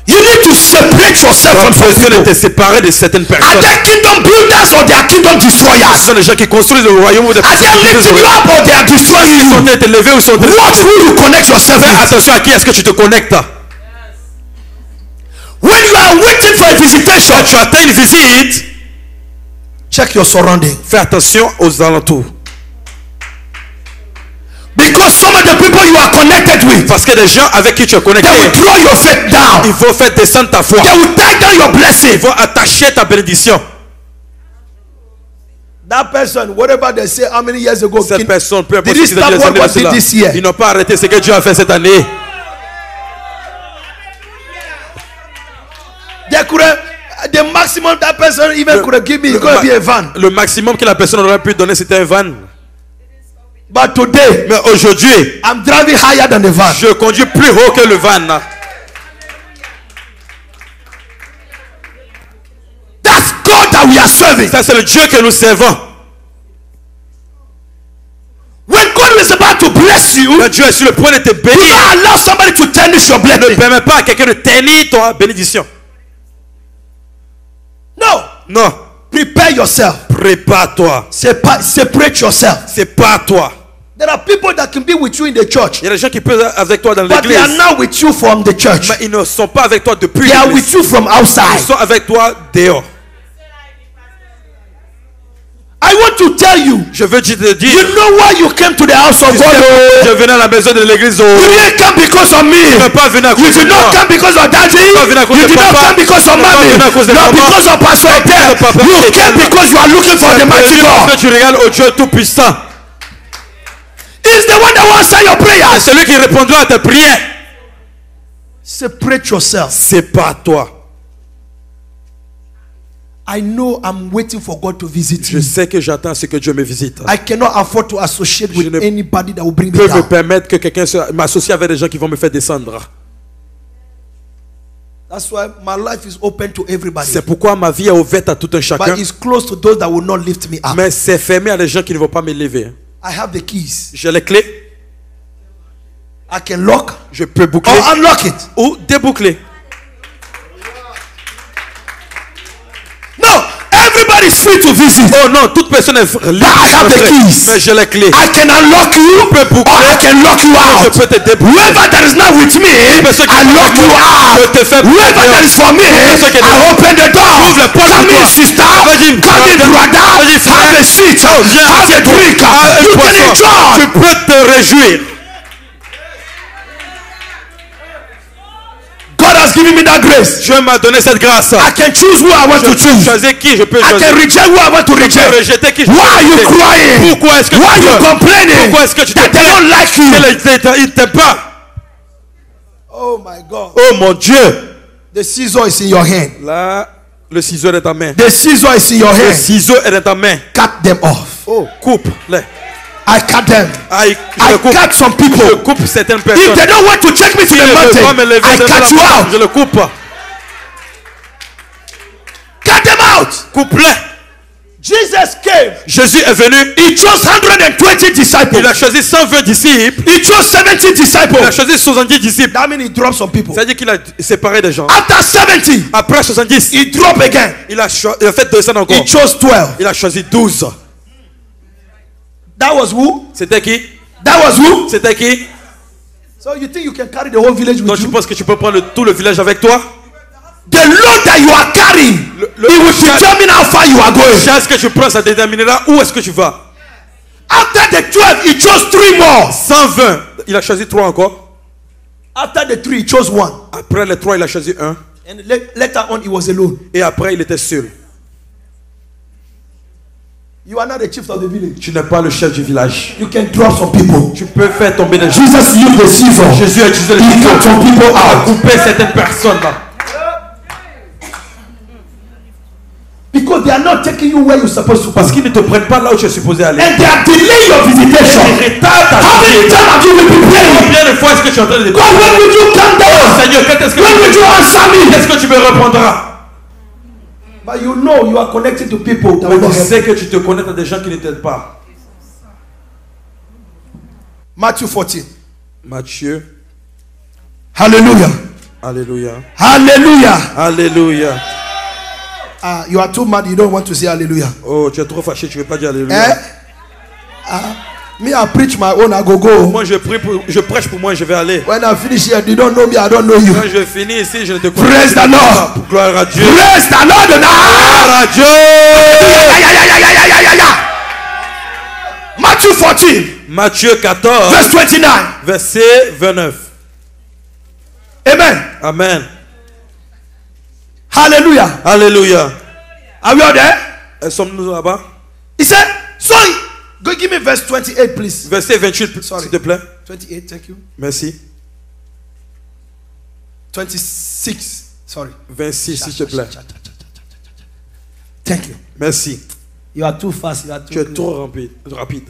You need to separate yourself Tu from as some besoin de people. te séparer de certaines Are personnes. they kingdom builders or they are kingdom Ce destroyers? sont les gens qui construisent le royaume ou des Are they personnes qui lifting you up or they are destroying Ils sont you? en train de te lever ou sont en train de- Watch who you connect yourself Fais with. attention à qui est-ce que tu te connectes. When you are waiting for a visitation, Quand tu attends une visite, check your surrounding. fais attention aux alentours. Because some of the people you are connected with, Parce que les gens avec qui tu es connecté, they will throw your faith down. ils vont faire descendre ta foi. They will tie down your blessing. Ils vont attacher ta bénédiction. That person, whatever they say, how many years ago, Cette personne, peu importe did he ce qu'ils ont stop dit les what années de God did cela, this year? ils n'ont pas arrêté ce que Dieu a fait cette année. They couldn't. The maximum that person even could have given me is going to be a van. Le maximum que la personne aurait pu donner, c'était un van. But today, Mais aujourd'hui, I'm driving higher than the van. je conduis plus haut que le van. That's God that we are serving. Ça, c'est le Dieu que nous servons. When God is about to bless you, Quand Dieu est sur le point de te do bénir, not allow somebody to tarnish your ne blessing. permets pas à quelqu'un de ternir ta bénédiction. No. Non. Prepare yourself. Prépare-toi. Separate yourself. Sépare-toi. There are people that can be with you in the church, Il y a des gens qui peuvent être avec toi dans but they are l'église, not with you from the church. mais ils ne sont pas avec toi depuis They are with l'église. you from Ils outside. sont avec toi dehors. I want to tell you, Je veux te you dire, know why you came to the house of God? je venais à la maison de l'église. You didn't come because of me. Tu n'es pas venu à You cause de did not moi. come because of daddy. pas venu à cause You de did not papa. come because of Tu n'es pas mommy. venu à cause de Not maman. because of Pastor Pas Ethel. de papa You Ethel. came because you are looking for the mighty Parce God. que tu regardes au Dieu tout-puissant. He's the one that will answer your C'est prayers. celui qui répondra à tes prières. Separate yourself. Sépare-toi. I know I'm waiting for God to visit Je you. sais que j'attends ce que Dieu me visite. I cannot afford to associate with ne anybody that will bring Je me peux me down. permettre que quelqu'un m'associe avec des gens qui vont me faire descendre. That's why my life is open to everybody. C'est pourquoi ma vie est ouverte à tout un chacun. But it's close to those that will not lift me up. Mais c'est fermé à des gens qui ne vont pas m'élever. I have the keys. J'ai les clés. I can lock Je peux boucler or unlock it. ou déboucler. No, everybody is free to visit. Oh non, toute personne est libre. I have the keys. Mais j'ai les clés. I can unlock you or I can lock you Je out. peux te déboucler. Whoever that is not with me, I lock you out. Je te fais Whoever that is for me, I open the door. Come in, sister. Come in, brother. Have a seat. Have a drink. You can enjoy. Tu peux te réjouir. God has given me that grace. Dieu m'a donné cette grâce. I can choose who I want Je to peux choose. choisir qui je peux I can choisir. reject who I want to Je peux reject. rejeter qui je Why peux are you rejeter. crying? Pourquoi est-ce que Why are tu you pleures? complaining Pourquoi est-ce que tu te that they plains? don't like you? Il t'aime pas. Oh my God. Oh mon Dieu. The scissor is in your hand. Là, le ciseau est dans ta main. The scissor is in your Le hand. ciseau est dans ta main. Cut them off. Oh, coupe-les. I cut them. I I coupe. cut some Je people. coupe certaines If personnes. they don't want to take me to Si the ils ne veulent pas me mountain, lever I de cut you la- out. Je le coupe. Cut them out. Complet. Jesus came. Jésus est venu. He chose 120 disciples. Il a choisi 120 disciples. He chose 70 disciples. Il a choisi 70 disciples. That means he dropped some people. C'est-à-dire qu'il a séparé des gens. After 70, Après 70, he dropped again. il a fait descendre encore. He chose 12. Il a choisi 12. That was who? C'était qui? That was who? C'était qui? So you think you can carry the whole village with Donc tu you? penses que tu peux prendre tout le village avec toi? The load that you are carrying, it will determine how far you are going. La chasse que tu prends, ça déterminera où est-ce que tu vas. After the 12, he chose 3 more. 120. Il a choisi 3 encore. After the 3, he chose 1. Après les 3, il a choisi 1. And later on, he was alone. Et après, il était seul. You are not the chief of the village. Tu n'es pas le chef du village. You can drop some people. Tu peux faire tomber des gens. Jesus used the scissor. Jésus a utilisé le He cut some people pour out. couper certaines personnes là. Because they are not taking you where you're supposed to go. Parce qu'ils ne te prennent pas là où tu es supposé aller. And they are delaying your visitation. Ils retardent ta How many visite. times have you been praying? Combien de fois est-ce que tu es en train de God, when will you come down? Seigneur, quand est-ce que When will you answer me? est-ce que tu me répondras? But you know you are connected to people that Mais will not tu help. sais que tu te connectes à des gens qui ne t'aident pas. Matthew 14. Matthieu. Hallelujah. Alléluia. Hallelujah. Alléluia. You are too mad. You don't want to say hallelujah. Oh, tu es trop fâché, tu ne veux pas dire Eh? alléluia. Me, I preach my own. I go. Moi, je prêche pour moi et je vais aller. When I finish here, you don't know me. I don't know you. Quand je finis ici, je ne te connais Praise the Lord. pas. Gloire à Dieu. Praise the Lord. Gloire à Dieu. Matthew 14, Matthieu 14, verse 29. verset 29. Amen. Amen. Hallelujah. Alléluia. Are we all there? Sommes-nous là-bas? He said, so go give me verse 28, please. Verset 28, s'il te plaît. 28, thank you. Merci. 26, sorry. 26, s'il te plaît. Thank you. Merci. You are too fast. You are Tu es too. trop rapide.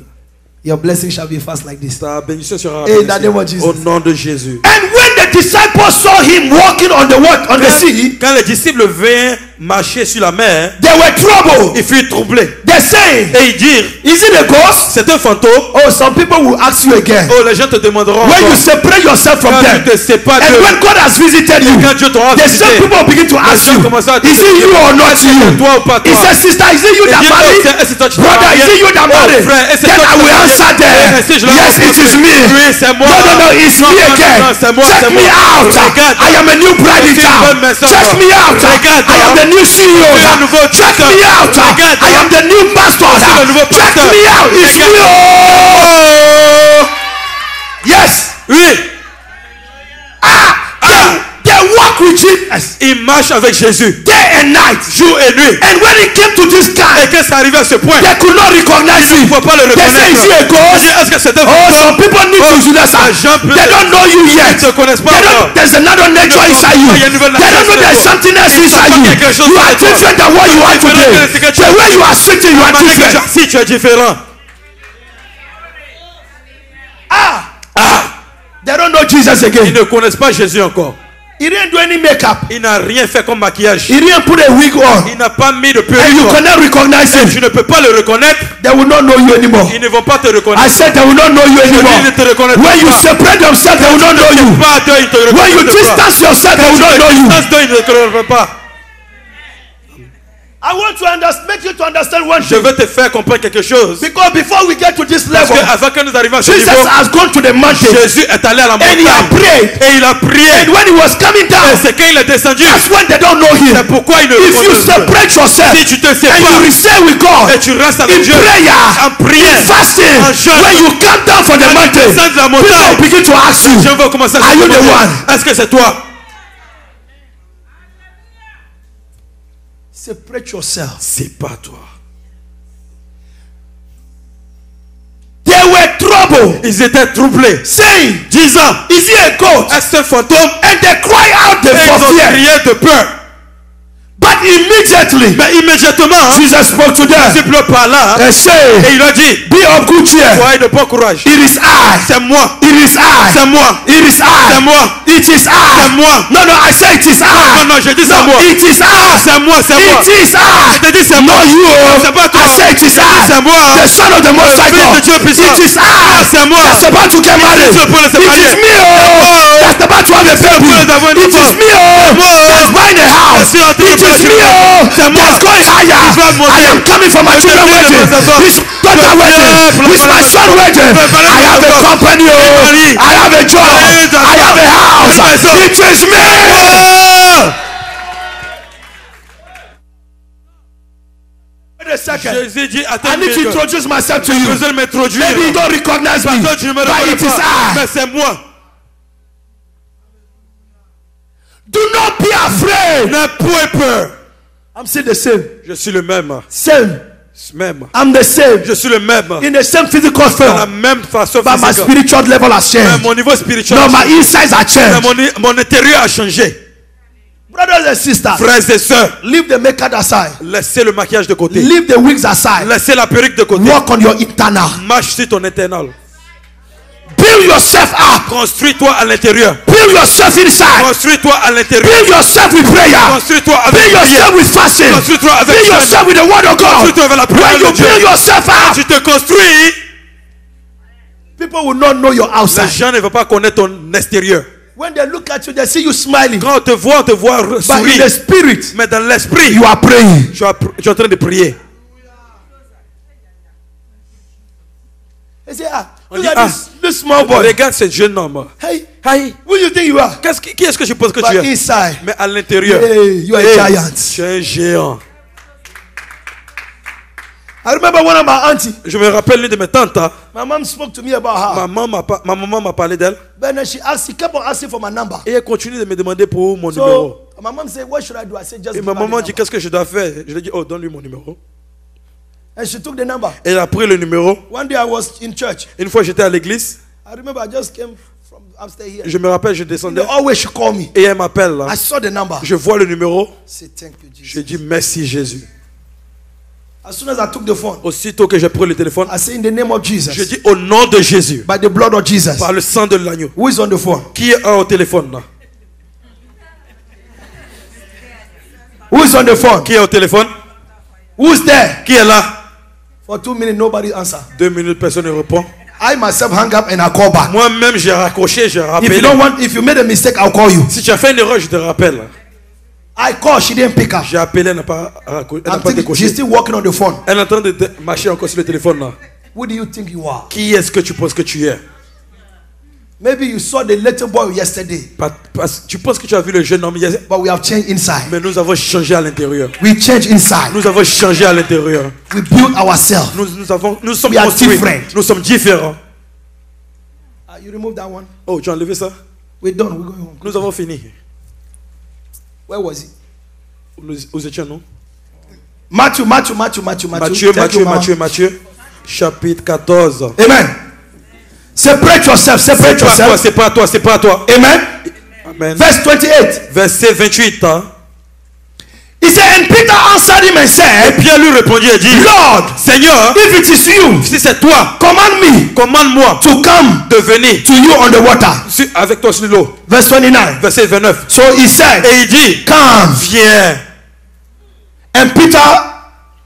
Your blessing shall be fast like this. Ta bénédiction sera In rapide. the name of Jesus. Au nom de Jésus. And when the disciples saw him walking on the sea, Quand les disciples vinrent marcher sur la mer, they were troubled. ils furent troublés. They say, Et ils dirent, is it a ghost? c'est un fantôme. Oh, some people will ask you again. Oh, les gens te demanderont When encore. you separate yourself from Quand them, tu te sépares and d'eux, when God has visited you, quand Dieu t'aura the same visité, people begin to ask you, is it you or not you? toi ou pas He toi? said, sister, is it you that Dis, oh, married? c'est toi qui t'es Brother, marié? is it you that Oh, married? frère, et c'est Then toi I qui will t'es answer marié? them. Si je leur Yes, it is me. Oui, c'est moi. No, it's Non, me non, again. non, c'est moi, Check c'est me moi. out. Regarde. I am a new bride in Je suis une bonne town. maison. Check me out. Regarde. I am the new CEO. Je suis un nouveau Check pasteur. me out. Regarde. I am the new pastor. Je suis le nouveau Check pasteur. me out. It's me. Oh! Yes. Oui. They walk with Jesus Il marche avec Jésus. day and night. Jour et nuit. And when it came to this Et guy, quand c'est arrivé à ce point, they could not recognize il ne him. faut pas le They say, is he a reconnaître. ghost? Est-ce que c'est un Oh, fantôme? some people need to do that. les gens They don't know you yet. Ils ne te connaissent pas They don't, encore. there's another nature Ils ne inside you. savent pas, il y a une nouvelle They don't know nature there's en toi. something else Ils savent inside pas you. qu'il y a quelque chose You en are toi. different than what you are Ils connaissent today. que c'est quelque The chose. way you are sitting, you are different. Si tu es différent. They don't know Jesus Ils again. ne connaissent pas Jésus encore. He didn't do any makeup. Il n'a rien fait comme maquillage. He didn't put a wig on. Il n'a pas mis de And you perruque. cannot recognize Et him. tu ne peux pas le reconnaître. They will not know you anymore. Ils ne vont pas te I reconnaître. said they will not know you Ils ne anymore. te reconnaîtront When you pas. separate themselves, they will not know you. Pas d'eux, ils te When you reconnaîtront pas. distance yourself, they will not know you. Distance d'eux, ils ne te reconnaîtront pas. I want to make you to understand one Je thing. veux te faire comprendre quelque chose. Because before we get to this Parce level, qu'avant que nous arrivions à ce Jesus niveau, has gone to the mountain Jésus est allé à la and he had montagne. prayed. Et il a prié. And when he was coming Et down, c'est quand il est descendu. that's when they don't know him. C'est pourquoi il ne If you reconnaissent pas. separate yourself Si tu te and you sépares stay with God et tu restes avec in Dieu prayer, en prière, in fasting, en jeûne, when you come down from the quand tu mountain, descends de la people montagne, begin to ask you, je vais commencer à are se you the demander, one? est-ce que c'est toi? Separate yourself. C'est pas toi. They were troubled, Ils étaient troublés, saying, disant, is he a ghost? est-ce un fantôme? And they cry out Et for ils ont fear. crié de peur. But immediately, Mais immédiatement, Jesus spoke to them disciple parla and et said, il a dit, be of good cheer. soyez de bon courage. It is I. C'est moi. It is I. C'est moi. It is I. C'est moi. It is C'est I. moi. No, I say it is I. Non, je dis c'est No, moi. it is I. C'est moi, c'est moi. It is I. Je te dis c'est moi. Not you. C'est pas toi. I say it is Je dis c'est I. moi. The son of the Most High Fils de God. Dieu puissant. It is I. C'est moi. That's about to get married. It is pour se It marier. is me. Oh. That's about to have a baby. It is me. Oh. That's buying a house. It is me. Oh. That's going higher. I am coming for my children wedding. This daughter wedding. With my son wedding. I have a company. Oh. I have a job. I have a house. It is me. Wait a second. Jésus dit, attends, I need to introduce myself to je you. vais m'introduire. Maybe you don't recognize me, Parce que tu ne me but reconnais it is pas. Mais I. c'est moi. Do not be afraid. N'aie point peur. I'm still the same. Je suis le même. Same. Même. I'm the same. Je suis le même. In the same physical Dans la form. même façon But my physique. spiritual level has Mais changed. mon niveau spirituel. No, my insides are Mais changed. mon intérieur a changé. Brothers and sisters, Frères et sœurs, leave the makeup aside. laissez le maquillage de côté. Leave the wigs aside. Laissez la perruque de côté. Work on your internal. Marche sur ton internal. Build yourself up. Construis-toi à l'intérieur. Build yourself inside. Construis-toi à l'intérieur. Build yourself with prayer. Construis-toi avec Build prière. yourself with fasting. Construis-toi avec Build jeûne. yourself with the word of God. Construis-toi avec la prière When you de Dieu. build yourself up, Tu te construis. people will not know your Les outside. gens ne vont pas connaître ton extérieur. When they look at you, they see you smiling. Quand on te voit But in sourire. the spirit, Mais dans l'esprit, you are praying. tu es en train de prier. They say, ah, On look dit, at ah, this small boy. Regarde ce jeune homme. Hey, Hey, who you think you are? qui est-ce que je pense que But tu es? inside, Mais à l'intérieur, hey, you are hey, a giant. tu es un géant. I remember one of my auntie. Je me rappelle l'une de mes tantes. Hein. My mom spoke to me about her. Ma maman m'a parlé d'elle. But then she kept on asking for my number. Et elle continue de me demander pour mon numéro. So my mom said, what should I do? I said, just Et give ma her the maman dit, number. qu'est-ce que je dois faire? Je lui ai dit, oh, donne-lui mon numéro. And she took the number. Et elle a pris le numéro. One day I was in church. Une fois, j'étais à l'église. I remember I just came from upstairs here. Je me rappelle, je They descendais. always she call me. Et elle m'appelle. Là. I saw the number. Je vois le numéro. I said, thank you, Jesus. Je dis, merci Jésus. As soon as I took the phone, Aussitôt que j'ai pris le téléphone, I said, in the name of Jesus, je dis, au nom de Jésus, by the blood of Jesus, par le sang de l'agneau. who is on the phone? Qui est au téléphone là? Who is on the phone? Qui est au téléphone? Who's there? Qui est là? For 2 minutes, nobody answer. 2 minutes, personne ne répond. I myself hang up and I call back. Moi-même, j'ai raccroché, j'ai If you rappelé. don't want, if you made a mistake, I'll call you. Si tu as fait une erreur, je te rappelle. I call, she didn't pick up. J'ai appelé, elle n'a pas, I'm pas thinking, décoché. she's still working on the phone. Elle est en train de marcher encore sur le téléphone là. Who do you think you are? Qui est-ce que tu penses que tu es? Maybe you saw the little boy yesterday, Tu penses que tu as vu le jeune homme hier, but we have changed inside. mais nous avons changé à l'intérieur. We change inside. Nous avons changé à l'intérieur. We build ourselves. Nous sommes We are construits. different. Nous sommes différents. You remove that one. Oh, tu as enlevé ça? We're done. We're going home. Nous avons fini. Where was he? Où étions nous? Matthew. Thank you, Mama. Matthieu. Chapitre 14. Amen. Separate yourself. Separate yourself. C'est pas toi, c'est pas toi. Amen. Amen. Verse 28. Verset 28. Hein? He said, and Peter answered him and Et said, Pierre lui répondit et dit, Lord, Seigneur, if it is you, si c'est toi, command me commande-moi to come de venir to you on the water. avec toi sur l'eau. Verse 29. Verset 29. So he said, Et il dit, come. viens. And Peter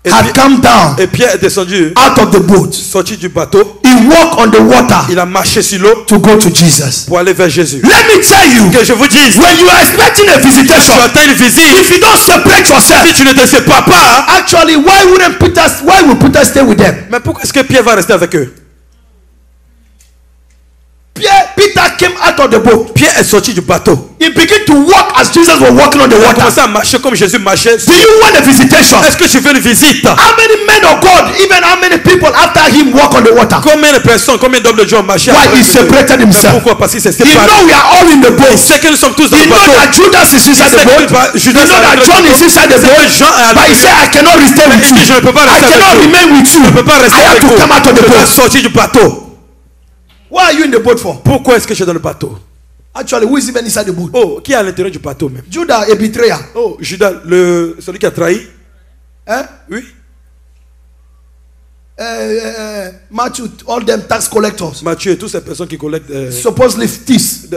had come down Et Pierre est descendu, out of the boat. sorti du bateau. He walked on the water Il a marché sur l'eau to go to Jesus. pour aller vers Jésus. Let me tell you, Que je vous dise, when you are expecting a tu visitation, attends une visite, if you don't separate yourself, si tu ne te sépares pas, actually, why would Peter stay with them? mais pourquoi est-ce que Pierre va rester avec eux? Peter came out of the boat. Pierre est sorti du bateau. He began to walk as Jesus was walking on the Il a water. commencé à marcher comme Jésus marchait. Do you want a visitation? Est-ce que tu veux une visite? How many men of God, even how many people after him walk on the water? Combien de personnes, combien d'hommes de Dieu ont marché? Why he separated Mais himself? pourquoi? Parce qu'il s'est You séparé. know we are all in the Il boat. sait que nous sommes tous dans You le know bateau. that Judas is inside the boat. You know that John is inside the boat. But he said, I cannot stay with you. Je ne peux pas I rester avec cannot vous. remain with you. Je ne peux pas I rester have avec to vous. come out of Je the dois boat. sortir du bateau. Why are you in the boat for? Pourquoi est-ce que je suis dans le bateau? Actually, who is even inside the boat? Oh, qui est à l'intérieur du bateau même? Judah, a betrayer. Oh, Judas, celui qui a trahi. Hein? Oui. Matthew, all them tax collectors. Matthieu et toutes ces personnes qui collectent Supposedly thieves.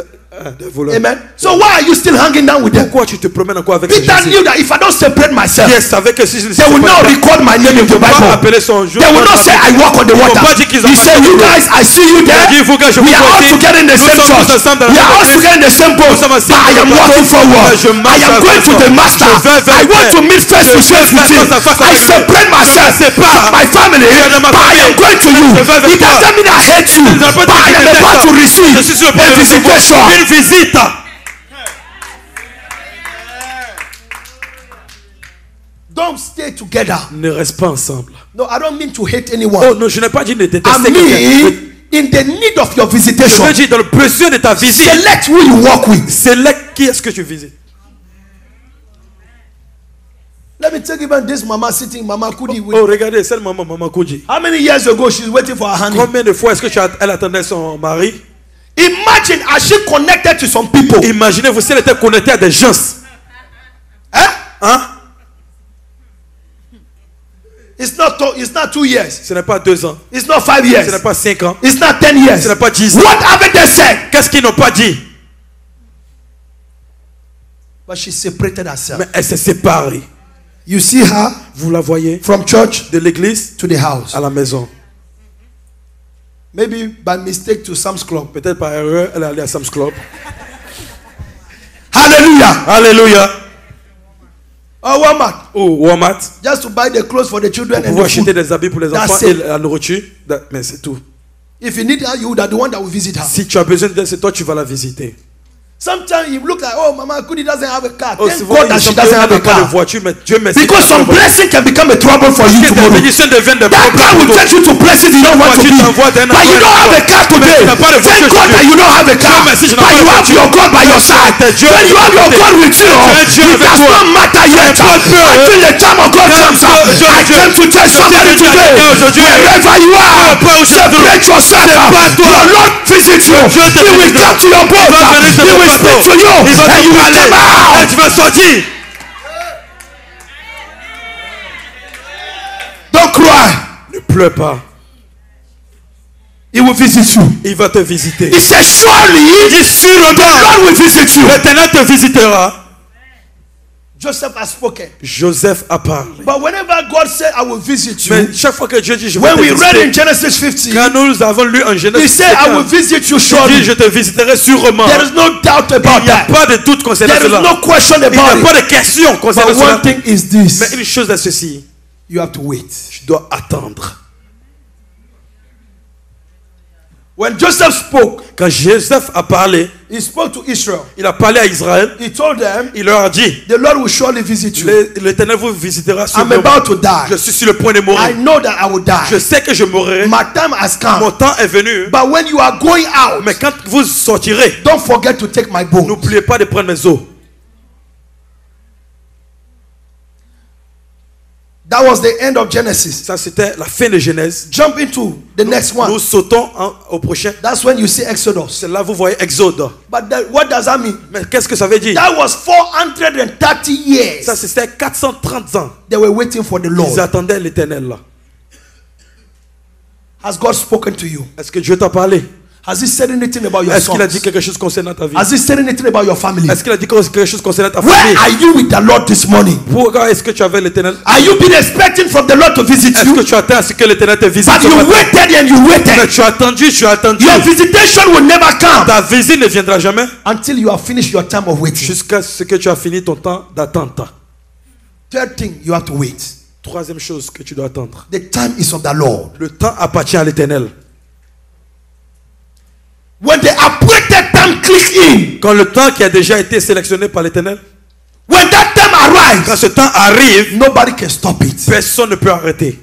des voleurs. Amen. So why are you still hanging down with them? Pourquoi tu te promènes encore avec Peter Jésus? knew that if I don't separate myself, Pierre savait que si je ne they will not record my name in the Bible. appeler son jour. They will not say I walk on the water. He said, you guys, I see you there. We are all together in the same church. We are all together in the same boat. But I am walking forward. I am going to the master. I want to meet face to face with him. I separate myself from my family, but I am going to you. It doesn't mean I hate you, but I am about to receive a visitation. Une visite. Don't stay together. Ne reste pas ensemble. No, I don't mean to hate anyone. Oh non, je n'ai pas dit de I détester quelqu'un. mean, in the need of your Je visitation, veux dire dans le besoin de ta visite. select who you walk with. Select qui est-ce que tu visites. Let me take even this mama sitting, Mama Kudi. Oh, regardez, celle Maman Koji. How many years ago she's waiting for her honey? Combien de fois est-ce que elle attendait son mari? Imagine, as she connected to some people? Imaginez-vous si elle était connectée à des gens. Hein? Hein? It's not 2 years. Ce n'est pas 2 ans. It's not 5 Ce n'est years. pas 5 ans. It's not 10 years. Ce n'est pas 10 ans. What haven't they said? Qu'est-ce qu'ils n'ont pas dit? But she separated herself. Mais elle s'est séparée. You see her Vous la voyez? from church De l'église to the house. à la maison. Maybe by mistake to Sam's Club. Peut-être par erreur, elle est allée à Sam's Club. Hallelujah. Alléluia. Oh, Walmart. Ou Walmart. Just to buy the clothes for the children Pour and pouvoir the acheter food. des habits pour les That's enfants et it. la nourriture. Mais c'est tout. If you need her, you are the one that will visit her. Si tu as besoin d'elle, c'est toi qui vas la visiter. Sometimes you look like, oh, Mama Kudi doesn't have a car. Oh, Thank souvent, God that she doesn't have a pas de car. voiture, mais Dieu merci. Because some blessing can become a trouble for you Des tomorrow. bénédictions deviennent des That car will take you to places you don't want to be. But you don't have a car today. Thank God that you don't have a car. But you have your God by your side. When you have your God with you, it does not matter yet. Until the time of God comes up. I came to tell somebody today, wherever you are, separate yourself. Your Lord visit you. He will come to your boat. He will speak to you. And you will come out. Tu vas sortir. Don't cry. Ne pleure pas. He will visit you. Il va te visiter. He said, surely Dis sûrement, the Lord will visit you. l'Éternel te visitera. Joseph has spoken. Joseph a parlé. But whenever God said, I will visit you, Mais chaque fois que Dieu dit je vais when te we read in visiter, Genesis 50, quand nous avons lu en He Genèse said, I will 50, visit you il dit surely. je te visiterai sûrement. There is no doubt Il about n'y a that. pas de doute concernant There is cela. no question Il n'y about a it. pas de question concernant But cela. one thing is Mais this: une chose est ceci, you have to wait. tu dois attendre. When Joseph spoke, Quand Joseph a parlé, he spoke to Israel. il a parlé à Israël, He told them, il leur a dit, the Lord will surely visit you. l'Éternel vous visitera I'm sûrement. about to die. Je suis sur le point de I mourir. know that I will Je die. sais que je mourrai. My time has Mon come. temps est venu. But when you are going out, Mais quand vous sortirez, don't forget to take my boat. n'oubliez pas de prendre mes eaux. That was the end of Genesis. Ça, c'était la fin de Genèse. Jump into the next one. Nous sautons au prochain. That's when you see Exodus. C'est là vous voyez Exode. But what does that mean? Mais qu'est-ce que ça veut dire? That was 430 years. Ça, c'était 430 ans. They were waiting for the Ils Lord. attendaient l'Éternel là. Has God spoken to you? Est-ce que Dieu t'a parlé? Has He said anything about your Est-ce qu'il a dit sons? quelque chose concernant ta vie? Has He said anything about your family? Est-ce qu'il a dit quelque chose concernant ta Where famille? are you with the Lord this morning? Pourquoi est-ce que tu avais l'Éternel? Are you been expecting from the Lord to visit Est-ce que you? tu attends à ce que l'Éternel te visite? But ce you matin? waited and you Mais waited. tu as attendu, tu as attendu. Your visitation will never come Ta visite ne viendra jamais until you have finished your time of waiting. jusqu'à ce que tu as fini ton temps d'attente. Third thing, you have to wait. Troisième chose que tu dois attendre. The time is of the Lord. Le temps appartient à l'Éternel. When the appointed time clicks in, Quand le temps qui a déjà été sélectionné par l'Éternel, when that time quand arrives, ce temps arrive, nobody can stop it. personne ne peut arrêter.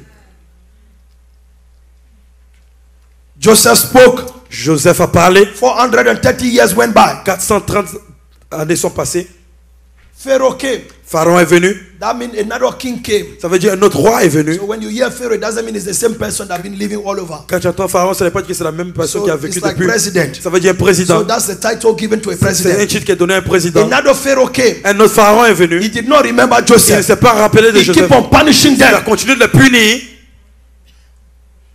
Joseph spoke. Joseph a parlé. 430 years went by. 430 années sont passées. Pharaoh came. Pharaon est venu. That means another king came. Ça veut dire un autre roi est venu. So when you hear Pharaoh, it doesn't mean it's the same person that been living all over. Quand tu entends Pharaon, ça ne veut pas dire que c'est la même personne So qui a vécu it's like depuis. president. Ça veut dire président. So that's the title given to a C'est un president. titre qui est donné à un président. Another Pharaoh came. Un autre Pharaon est venu. He did not remember Il ne Joseph. s'est pas rappelé de He Joseph. keep on punishing Il a them. continué de le punir.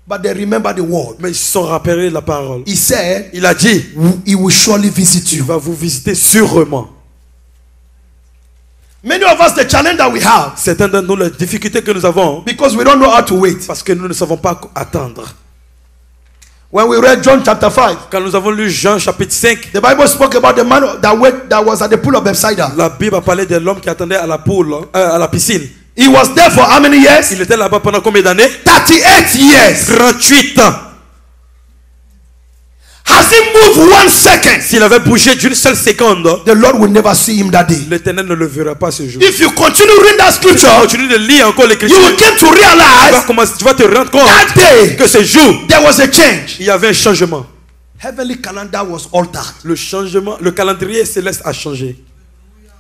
But they remember the word. Mais ils se sont rappelés de la parole. He said, Il a dit, he will surely visit il you. va vous visiter sûrement. Many of us, the challenge that we have, Certains de nous, les difficultés que nous avons, because we don't know how to wait. parce que nous ne savons pas attendre. When we read John chapter 5, Quand nous avons lu Jean chapitre 5, the Bible spoke about the man that was at the pool of Bethsaida. la Bible a parlé de l'homme qui attendait à la poule, à la piscine. He was there for how many years? Il était là-bas pendant combien d'années? 38 years. 38 ans. Has he moved 1 second? S'il avait bougé d'une seule seconde, The Lord will never see him that day. l'Éternel ne le verra pas ce jour. If you continue reading that Si tu scripture, continues de lire encore you l'écriture, will get to realize tu vas te rendre compte that day que ce jour, there was a change. il y avait un changement. Heavenly calendar was altered. Le changement, le calendrier céleste a changé.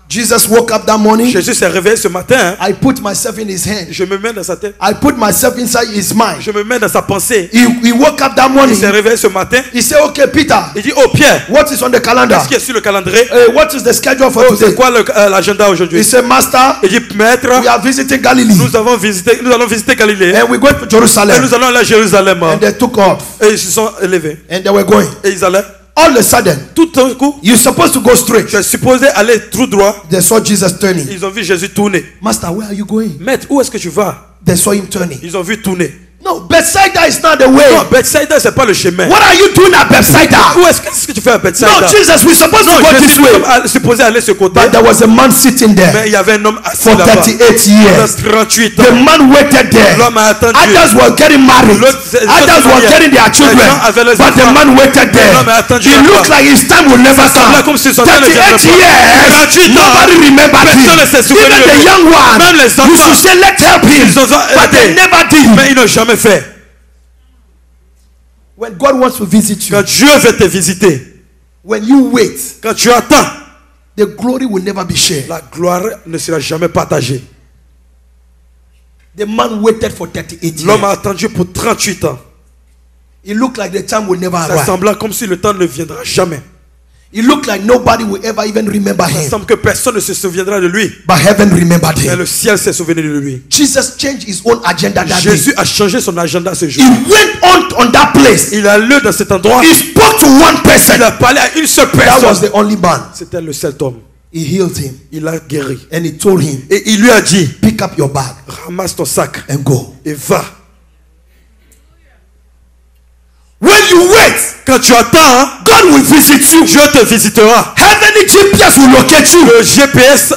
Jesus woke up that morning. Jésus s'est réveillé ce matin. I put myself in his hand. Je me mets dans sa tête. I put myself inside his mind. Je me mets dans sa pensée. He woke up that Il morning. s'est réveillé ce matin. He said, okay, Peter, Il dit, oh Pierre, what is on the calendar? qu'est-ce qui est sur le calendrier? What is the schedule for Oh, c'est today? quoi l'agenda He aujourd'hui? said, Master, Il dit, maître, we are visiting Galilee. nous allons visiter Galilée. And we go to Et Jerusalem. nous allons aller à Jérusalem. And they took off. Et ils se sont élevés. And they were going. Et ils allaient. All of a sudden, Tout d'un coup, you're supposed to go straight. je suis supposé aller tout droit. They saw Jesus turning. Ils ont vu Jésus tourner. Master, where are you going? Maître, où est-ce que tu vas? They saw him turning. Ils ont vu tourner. No, Bethsaida is not the way. Non, Bethsaida, c'est pas le chemin. What are you doing at Bethsaida? Où est-ce qu'est-ce que tu fais à Bethsaida? No, Jesus, we're supposed to Non, go this Jésus way. est supposé aller ce côté. But there was a man sitting Mais there il y avait un homme assis for là-bas. 38 years. 38 The ans. man waited there. L'homme a attendu. Others were getting married. Others were getting their children. But the man waited there. It looked like his time will never come. 38 years. Nobody remembered him. Even the young one. You should say, let's help him. But they never did. Mais ils n'ont jamais fait. When God wants to visit you, Quand Dieu veut te visiter, when you wait, quand tu attends, the glory will never be shared. la gloire ne sera jamais partagée. The man waited for 38 L'homme a years. attendu pour 38 ans. It looked like the time will never Ça arrive. semblait comme si le temps ne viendra jamais. It looked like nobody will ever even remember Ça him. semble que personne ne se souviendra de lui. But heaven remembered Mais him. le ciel s'est souvenu de lui. Jesus changed his own agenda that day. Jésus a changé son agenda ce jour. He went on that place. Il a allé dans cet endroit. He spoke to one person. Il a parlé à une seule That was personne. the only man. C'était le seul homme. He healed him. Il a guéri. And he told him, Et il lui a dit, pick up your bag ramasse ton sac and go. et va. When you wait, Quand tu attends, God will visit you. Dieu te visitera. Heavenly GPS will locate you. Le GPS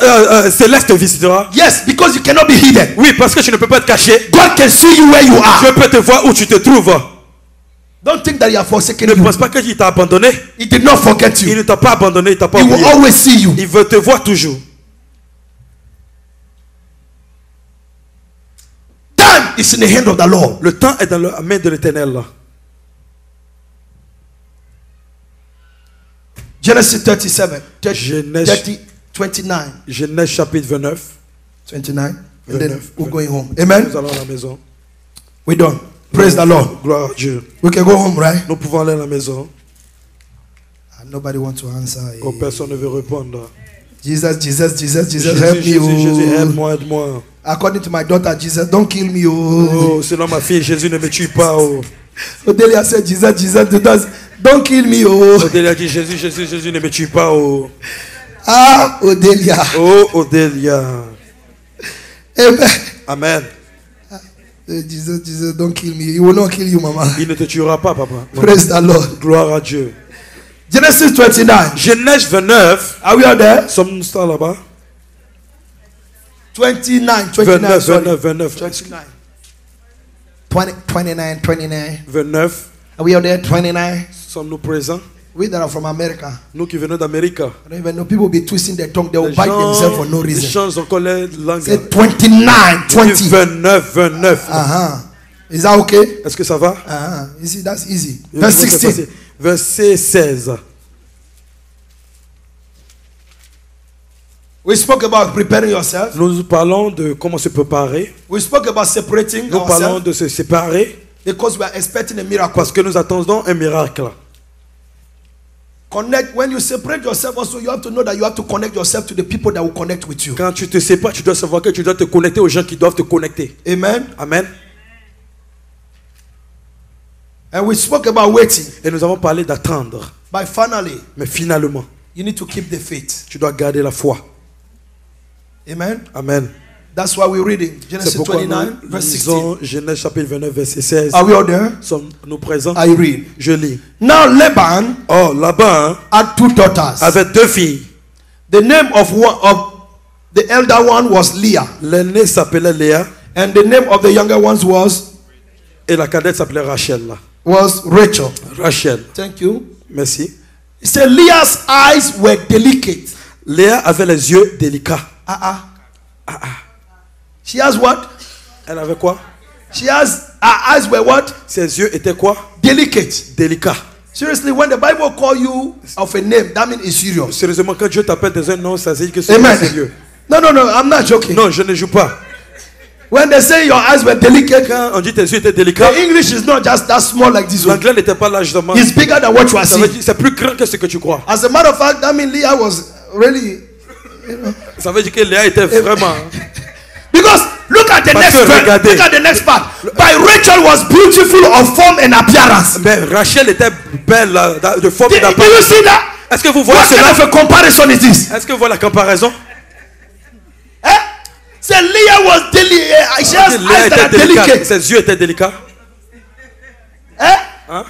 céleste te visitera. Yes, because you cannot be hidden. Oui, parce que tu ne peux pas te cacher. God can see you where you are. Dieu peut te voir où tu te trouves. Don't think that he has forsaken Ne you. pense pas qu'il t'a abandonné. He did not forget Il you. ne t'a pas abandonné, il t'a pas He will oublié. always see you. Il veut te voir toujours. Time is in the hand of the Lord. Le temps est dans la main de l'Éternel. Genesis 37, Genèse, 30, 29. Genèse chapitre 29. 29. And then 29. we're going home. Amen. Nous allons à la maison. We're done. Praise the Lord. Gloire à Dieu. We can go home, right? Nous pouvons aller à la maison. And nobody wants to answer. Quand personne ne veut répondre. Jesus, Jesus, Jesus, Jesus, Jésus, help me. Jésus, Jésus, Oh. aide-moi, aide-moi. According to my daughter, Jesus, don't kill me. Oh. Oh, selon ma fille, Jésus ne me tue pas. Oh. Odelia said, Jesus, Jesus, don't kill me. Oh. Odélia dit, Jésus, Jésus, Jésus ne me tue pas. Oh, Ah, Odelia. oh Odélia. Amen. Amen. Jesus, Jesus, don't kill me. He will not kill you, Mama. Il ne te tuera pas, papa. Non. Praise the Lord. Gloire à Dieu. Genesis 29. Genèse 29. Are we all there? Sommes-nous là-bas? 29, 29, sorry. 29, 29. 29. 20, 29, 29. 29. Are we all there? 29. Sommes-nous présents? We that are from America. Nous qui venons d'Amérique. I don't even know. People be twisting their tongue. They will Les bite themselves for no les reason. changent encore les langues. Say 29, 20. 29, 29. Is that okay? Est-ce que ça va? You see, that's easy. Verse 16. Verset 16. We spoke about preparing yourself. Nous parlons de comment se préparer. We spoke about separating Nous parlons ourselves de se séparer because we are expecting a miracle. parce que nous attendons un miracle. Connect. When you separate yourself, also you have to know that you have to connect yourself to the people that will connect with you. Quand tu te sépares, tu dois savoir que tu dois te connecter aux gens qui doivent te connecter. Amen. Amen. And we spoke about waiting. Et nous avons parlé d'attendre. But finally, Mais finalement, you need to keep the faith. tu dois garder la foi. Amen. Amen. That's why we're reading C'est Genesis pourquoi 29, nous verse 16. lisons Genèse chapitre 29, verset 16. Are we all there? Sommes-nous présents? I read. Je lis. Now Laban Oh, Laban had 2 daughters. avait 2 filles. The name of the elder one was Leah, L'aînée s'appelait Léa and the name of the younger ones et la cadette s'appelait Rachel. was Rachel. Rachel. Thank you. Merci. He said Leah's eyes were delicate. Léa avait les yeux délicats. She has what? Elle avait quoi? Her eyes were what? Ses yeux étaient quoi? Delicate. Délicats. Seriously, when the Bible call you of a name, that means it's serious. Sérieusement, quand Dieu t'appelle dans un nom, ça veut dire que c'est Amen. sérieux. No, I'm not joking. Non, je ne joue pas. When they say your eyes were delicate, Quand on dit tes yeux étaient délicats, the English is not just that small like this one. l'anglais n'était pas largement. It's bigger than what you are Ça veut seeing. dire c'est plus grand que ce que tu crois. As a matter of fact, that means Leah was really, Ça veut dire que Léa était vraiment. because look at the Parce next que part. regardez. Look at the next part. By Rachel was beautiful of form and appearance. Mais Rachel était belle de forme et Do you d'apparence. see that? Est-ce que vous voyez What kind cela? of a comparison is this? Est-ce que vous voyez la comparaison? Eh? Say Leah was delicate. She has Léa eyes that are était délicate. delicate. Ses yeux étaient délicats. Eh? Hein?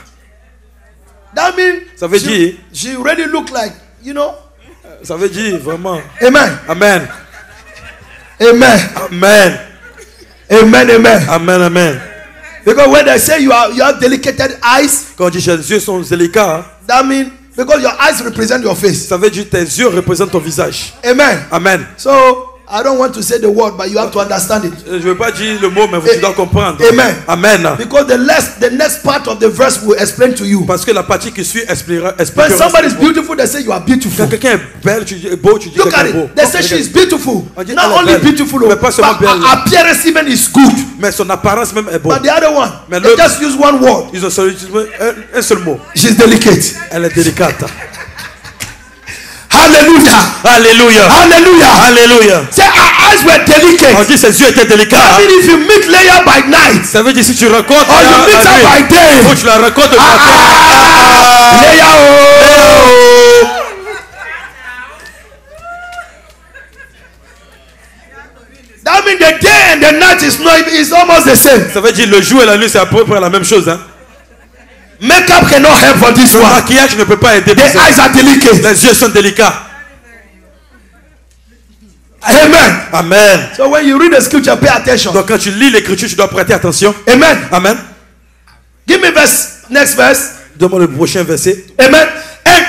That means Ça veut dire. she really looked like, you know. Ça veut dire vraiment. Amen. Amen. Amen. Amen. Amen. Amen. Amen. Amen. Because when they say you have delicate eyes, Quand on dit tes yeux sont délicats, that means because your eyes represent your face. ça veut dire tes yeux représentent ton visage. Amen. Amen. So I don't want to say the word, but you have to understand it. Je ne veux pas dire le mot, mais tu dois comprendre. Amen. Amen. Because the next part of the verse will explain to you. Parce que la partie qui suit expliquera. When somebody is beautiful, they say you are beautiful. Quand quelqu'un est belle, tu dis beau, tu dis Look at quelqu'un est beau. it. They say she is beautiful. On dit, Not elle est only belle, beautiful, mais but pas seulement belle. her appearance even is good. Mais son apparence même est bonne. But the other one, Mais they l'autre- just use one word. Ils ont seulement un seul mot. She's delicate. Elle est délicate. Hallelujah. Alléluia. Hallelujah. Alléluia. Say her eyes were On delicate. dit ses yeux étaient délicats. I mean, if you meet Leah by night, Ça veut dire si tu rencontres or you meet her by day, ou tu la rencontres de matin. Leah, oh. That means the day and the night is almost the same. Ça veut dire le jour et la nuit c'est à peu près la même chose. Hein? Makeup cannot help for this Le one. maquillage ne peut pas aider. The eyes are delicate. Les yeux sont délicats. Amen. Amen. So when you read the scripture, pay attention. Donc quand tu lis l'écriture, tu dois prêter attention. Amen. Amen. Give me next verse. Donne-moi le prochain verset. Amen. And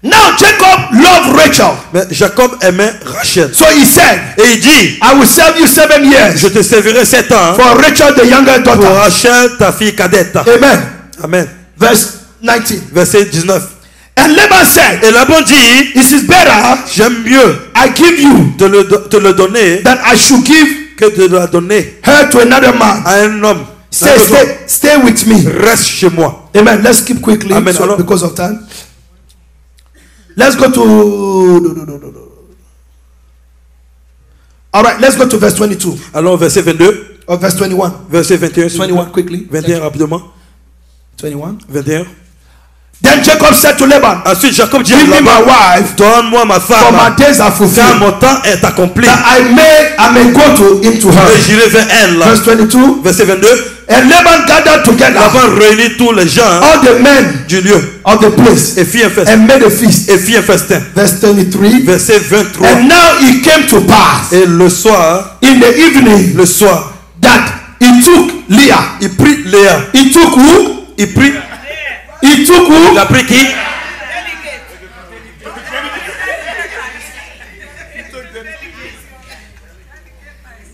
now Jacob loved Rachel. Mais Jacob aimait Rachel. So he said, Et il dit, I will serve you 7 years je te servirai 7 ans for Rachel, the younger pour daughter. Rachel, ta fille cadette. Amen. Amen. Verse 19. Verset 19. And Laban said, Et Laban dit, it is better j'aime mieux I give you te le donner that I should give que de la donner her to another man. à un homme. Stay with me. Reste chez moi. Amen. Let's skip quickly Amen. because of time. Let's go to. All right, let's go to verse 22 Allons au verset 22. or verse 21. Verset 21. 21 quickly. 21 rapidement. 21. 21. Then Jacob said to Laban, Ensuite Jacob dit à give me my Laban, wife, donne-moi ma for femme, my days are car fulfilled, mon temps est accompli. that I may go into Et her. j'irai vers elle. Verse 22. Verset 22. And Laban gathered together Laban réunit tous les gens all the men du lieu of the place et fit un festin. and made a feast. Et fit un festin. Verse 23. Verset 23. And now it came to pass Et le soir, in the evening le soir, that he took Leah. il prit Léa. He took who? Il prit. He took who? Il a pris qui?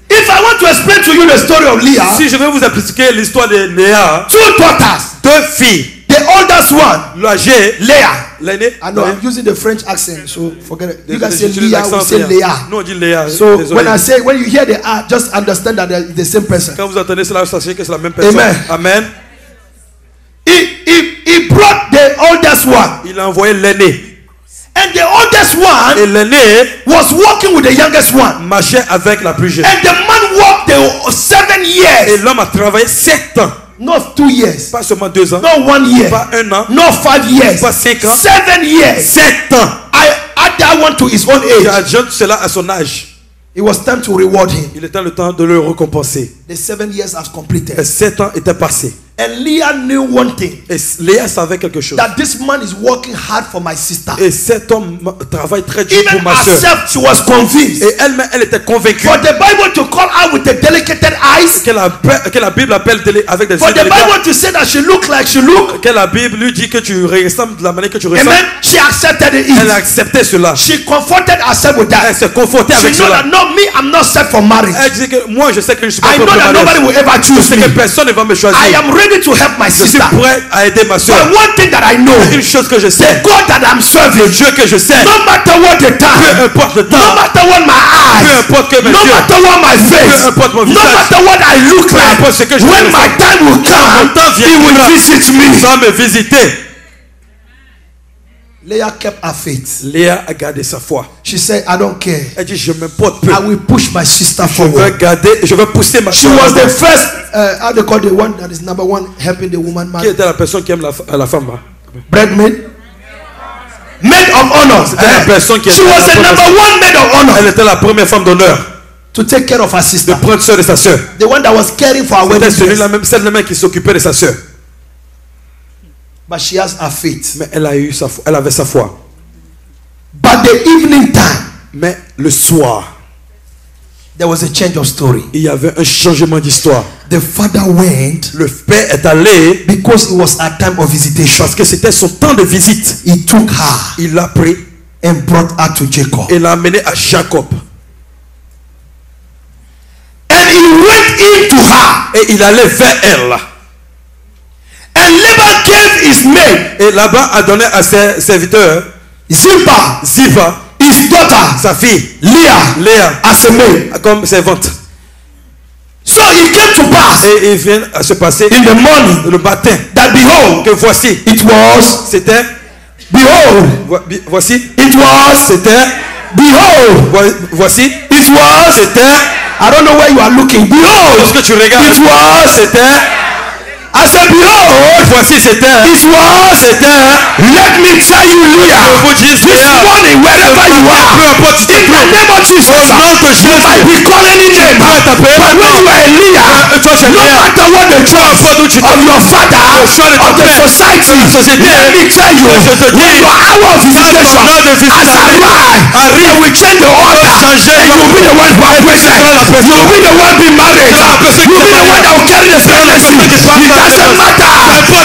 If I want to explain to you the story of Leah, Si je vais vous expliquer l'histoire de Léa, 2 daughters, deux filles. the oldest one, l'âgé, Leah. l'aîné. I know I'm using the French accent, so forget it. You guys say J'utilise Leah, we l'accent say Léa. Leah. Nous on dit Léa. So Désolé. when you hear the R, just understand that they're the same person. Quand vous entendez cela, sachez que c'est la même personne. Amen. Amen. He brought the oldest one, Il a envoyé l'aîné. and the oldest Et one l'aîné was walking with the youngest one, marchait avec la plus jeune. and the man walked the 7 Et years, l'homme a travaillé 7 ans. not 2 years, Pas seulement 2 ans. not 1 year, Pas 1 an. not 5 years, Pas 5 ans. 7 years. 7 ans. I add that one to his own Il age. adjoint cela à son âge. It was time to reward him. Il était le temps de le récompenser. The 7 years has Et completed. 7 ans étaient passés. And Leah knew one thing, Et Léa savait quelque chose. that this man is working hard for my sister. Et cet homme travaille très dur pour Even ma soeur. herself, she was convinced. Et elle-même, elle était convaincue For the Bible to call her with the delicated eyes, que la Bible appelle avec des for yeux the délicats, Bible to say that she looked like she looked, que la Bible lui dit que tu ressembles de la manière que tu ressembles. amen, she accepted it. Elle a accepté cela. She comforted herself with Elle that. s'est confrontée She avec know cela. that no, me, I'm not set for marriage. Elle dit que moi, je sais que je ne suis pas I know pour le that nobody mariage. will ever Je choose sais que me. personne ne va me choisir. I am ready to help my Je suis sister. prêt à aider ma soeur. But one thing that I know, Une chose que je the sais, God that I'm le serving, Dieu que je sais, no matter what the peu time, importe le no temps, matter what my peu eyes, importe que mes no yeux, matter what my face, peu importe mon no visage, matter what I look peu importe ce que like, je when fais, my time will mon come, temps he will viendra, visit il me. va me visiter. Leah kept her faith. Léa a gardé sa foi. She said, I don't care. Elle dit, je m'importe peu. I will push my sister Je vais forward. garder, je vais pousser ma She soeur. was the first, how they call the one that is number one helping the woman Qui marry. était la personne qui aime la femme? Breadmaid. Maid of honor. la personne qui She était was the la number one maid of honor Elle était la première femme d'honneur to take care of her de sister. prendre soin de sa soeur. The one that was caring for her C'était wedding celui-là dress. même, celle-là même qui s'occupait de sa soeur. But she has her faith. Mais elle a eu sa foi, elle avait sa foi. But the evening time, Mais le soir, there was a change of story. il y avait un changement d'histoire. The father went Le père est allé because it was her time of visitation. parce que c'était son temps de visite. He took her Il l'a pris and brought her to Jacob. et l'a amené à Jacob. And he went into her. Et il allait vers elle. And Laban gave his maid, Et là-bas a donné à ses serviteurs Zilpah, Ziva, his daughter, sa fille, Leah, Léa, as a maid. comme servante. So it came to pass Et il vient à se passer in the morning le matin that behold, que voici, it was, c'était, behold, voici, it was, c'était, behold, voici, it was, c'était, I don't know where you are looking, behold, lorsque tu regardes, it was, c'était, I said behold, voici, c'était, it was, let me tell you, Leah, je vous dis, this Léa, morning, wherever you peu are, importe où tu te in the trouves, name of Jesus, au nom de you might Jésus, be calling any name, tu vas t'appeler but when you are a Leah, toi tu es no Léa, matter what the choice importe où tu te of your father, choix de ton of the père, society, de la société, let me tell you, je te when dis, your hour of visitation ton heure de has visitation arrived, arrive, they will change the order, changer and you will be the one who are present, you will be the one being married, you will be the one that will carry the pregnancy. It doesn't matter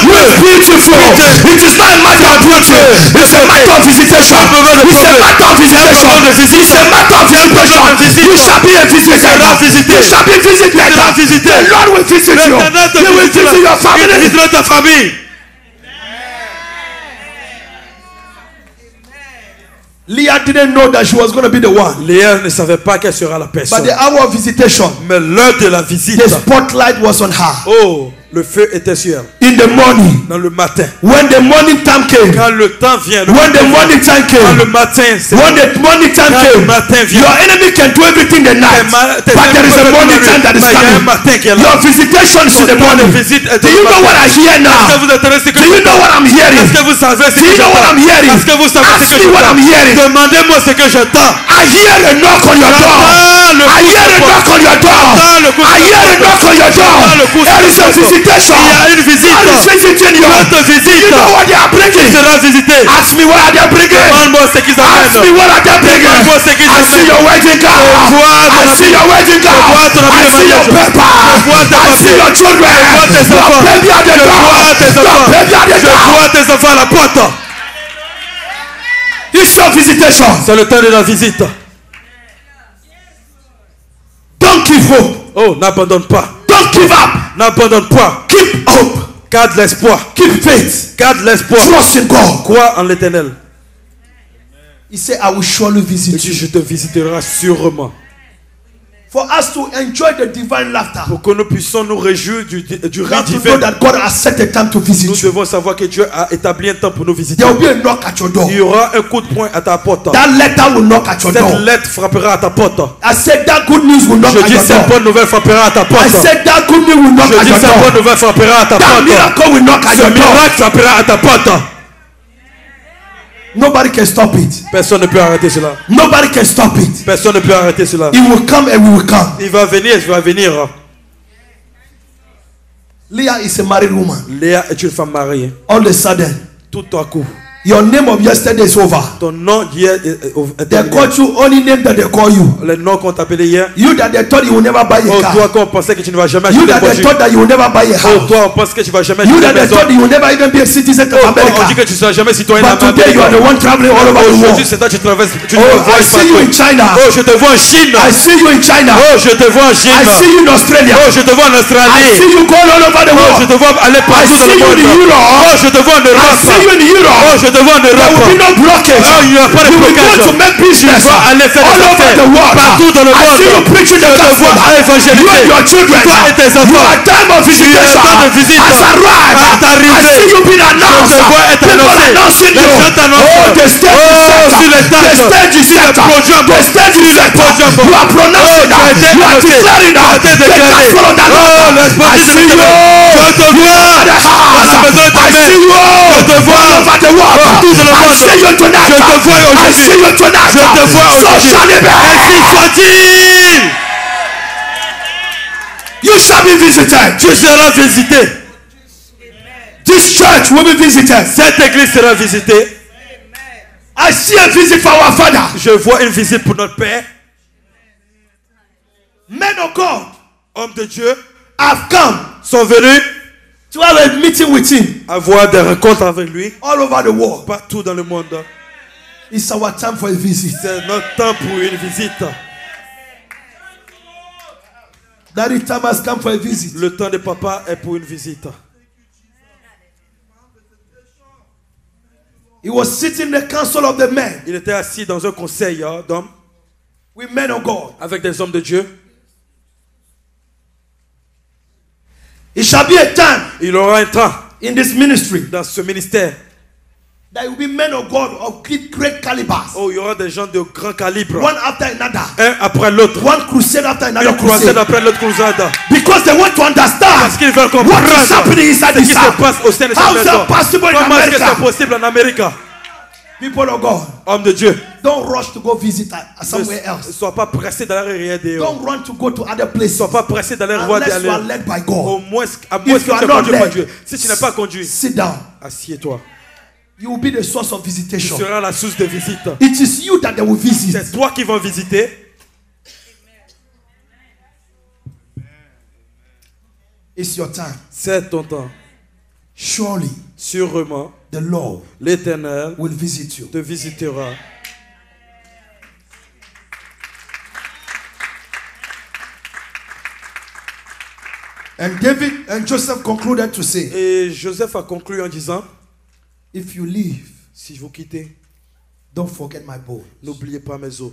who is beautiful, it is not a matter of beauty, it's a matter of visitation, it's a matter of visitation, it's a matter of visitation. You shall be a visitor, you shall be visited, the Lord will visit you, he will visit your family. Il visitera ta famille. Leah didn't know that she was going to be the one, Léa ne savait pas qu'elle sera la but personne. the hour of visitation, Mais l'heure de la visite, the spotlight was on her. oh, le feu était sur elle. In the morning, Dans le matin, when the morning time came, quand le temps vient, when the morning time quand came, le matin, c'est when the morning time quand le came, matin vient. your enemy can do everything the night, but there is a morning time that is Mais il y a un coming. matin qui est là. Your visitation is in the morning. Visite est Do you know what I hear Est-ce que now? vous entendez ce que Do you know what I'm hearing? Est-ce que vous savez ce Do que you know what I'm hearing? Est-ce que vous savez Ask ce que me what I'm hearing. Demandez-moi ce que j'entends. I hear a knock on your door. I hear a knock on your door. I hear a knock on your door. There is a visitation. Il y a une visite. God is visiting you. Quand te visite, You know what they are tu bringing? seras visité. Ask me what are they bringing? Demande-moi ce qu'ils Ask me amènent. what are they bringing? Demande-moi ce qu'ils I see amènent. your wedding gown. I see your wedding gown. vois ton habit I de see your mariage. paper. Je vois tes I see papiers. your children. Je vois tes Your enfants. baby at the Je door. vois tes Your enfants. baby at the Je door. vois tes enfants à la porte. It's your visitation. C'est le temps de la visite. Don't give hope. Oh, n'abandonne pas. Don't give up. N'abandonne pas. Keep hope. Garde l'espoir. Keep faith. Garde l'espoir. Trust in God. Crois en l'Éternel. He said, I will surely Il visit dit, you. je te visiterai sûrement. For us to enjoy the divine laughter, Pour que nous puissions nous réjouir du we rire have to know divin. that God has set a time to visit Nous you. devons savoir que Dieu a établi un temps pour nous visiter. There will be a knock at your door. Il y aura un coup de poing à ta porte. That letter will knock at your Cette door. lettre frappera à ta porte. I said that good news will knock Je at dis your cette door. bonne nouvelle frappera à ta porte. I said that good news will knock Je at dis your cette bonne door. nouvelle frappera à ta That porte. miracle will knock at Ce your door. miracle frappera à ta porte. Nobody can stop it. Personne ne peut arrêter cela. Nobody can stop it. Personne ne peut arrêter cela. It will come and we will come. Il va venir, il va venir. Leah is a married woman. Léa est une femme mariée. All of a sudden, Tout à coup, your name of yesterday is over. ton nom d'hier est They terminé. called you only name that they call you. Le nom qu'on t'appelait hier. You that they thought you will never buy a Oh, car. toi qu'on pensait que tu ne vas jamais You acheter that de they voiture. thought that you will never buy a Oh, house. toi on pense que tu vas jamais You acheter that de they maison. thought you will never even be a citizen of Oh, on dit America. que tu ne seras jamais citoyen But today you are the d'Amérique. one traveling all over the world. Aujourd'hui c'est toi tu traverses. Tu Oh, me vois I see you in China. Oh, je te vois en Chine. I see you in China. Oh, je te vois en Chine. I see you in Australia. Oh, je te vois en I Australie. see you going all over the Oh, je world. te vois aller I partout dans see le you monde. in Europe. Oh, je te vois en I Europe. see you in Oh, Europe. je te vois en There will be Europe. no blockage. Oh, il n'y a pas de You will go blocage. to make business Tu vas aller faire all des over affaires the world. partout dans le I see you monde. preaching the Je te gospel. vois à You évangéliser. and your children. Toi et tes enfants. Your time of visitation temps de visite has arrived. est arrivé. I see you being announced. Je te vois être People annoncé. announcing Les you. gens t'annoncent. Oh, the stage Oh, is set. sur les The tables. stage is Sur les set. podiums. The stage is Sur les set. podiums. You are pronouncing Oh, tu as été that. You are annoncé. declaring Tu as that. été The déclaré. gospel of the Oh, Lord. l'espoir I de see you. Je te vois At the à la maison de ta house. I mère. see you. Je te vois all over the world. partout dans le I monde. see you tonight. Je te vois I aujourd'hui. see you tonight. Je te vois So aujourd'hui. shall it be. Ainsi soit-il. You shall be visited. Tu seras visité. This church will be visited. Cette église sera visitée. I see a visit for our Father. Je vois une visite pour notre Père. Men of God Hommes de Dieu have come sont venus to have a meeting with him avoir des rencontres avec lui all over the world. partout dans le monde. It's our time for a visit. C'est notre temps pour une visite. That time has come for a visit. Le temps de papa est pour une visite. He was sitting in the council of the men Il était assis dans un conseil d'hommes with men of God. avec des hommes de Dieu. It shall be a time Il aura un temps in this ministry dans ce ministère. that will be men of God of great calibers. Oh, il y aura des gens de grand calibre. One after another. Un après l'autre. One crusade after another Une croisade crusade. après l'autre croisade. Because they want to Parce understand qu'ils veulent what comprendre is happening inside ce this qui se house. passe au sein de cette How is maison. that possible in Comment est-ce que c'est America? possible en Amérique? People of God, Hommes de Dieu, don't rush to go visit somewhere ne else. sois pas pressé d'aller regarder. Don't run to go to other Ne places sois pas pressé d'aller voir unless you are d'aller. led by Au God. moins, à moins que If tu you sois are not conduit par Dieu. led, Si tu n'es pas conduit, sit down. assieds-toi. You will be the source of Tu visitation. seras la source de visite. It is you that they will visit. C'est toi qui vas visiter. It's your time. C'est ton temps. Surely Sûrement, the Lord l'Éternel will visit you. te visitera. And David and Joseph concluded to say, Et Joseph a conclu en disant, if you leave, si vous quittez, don't forget my bones. n'oubliez pas mes os.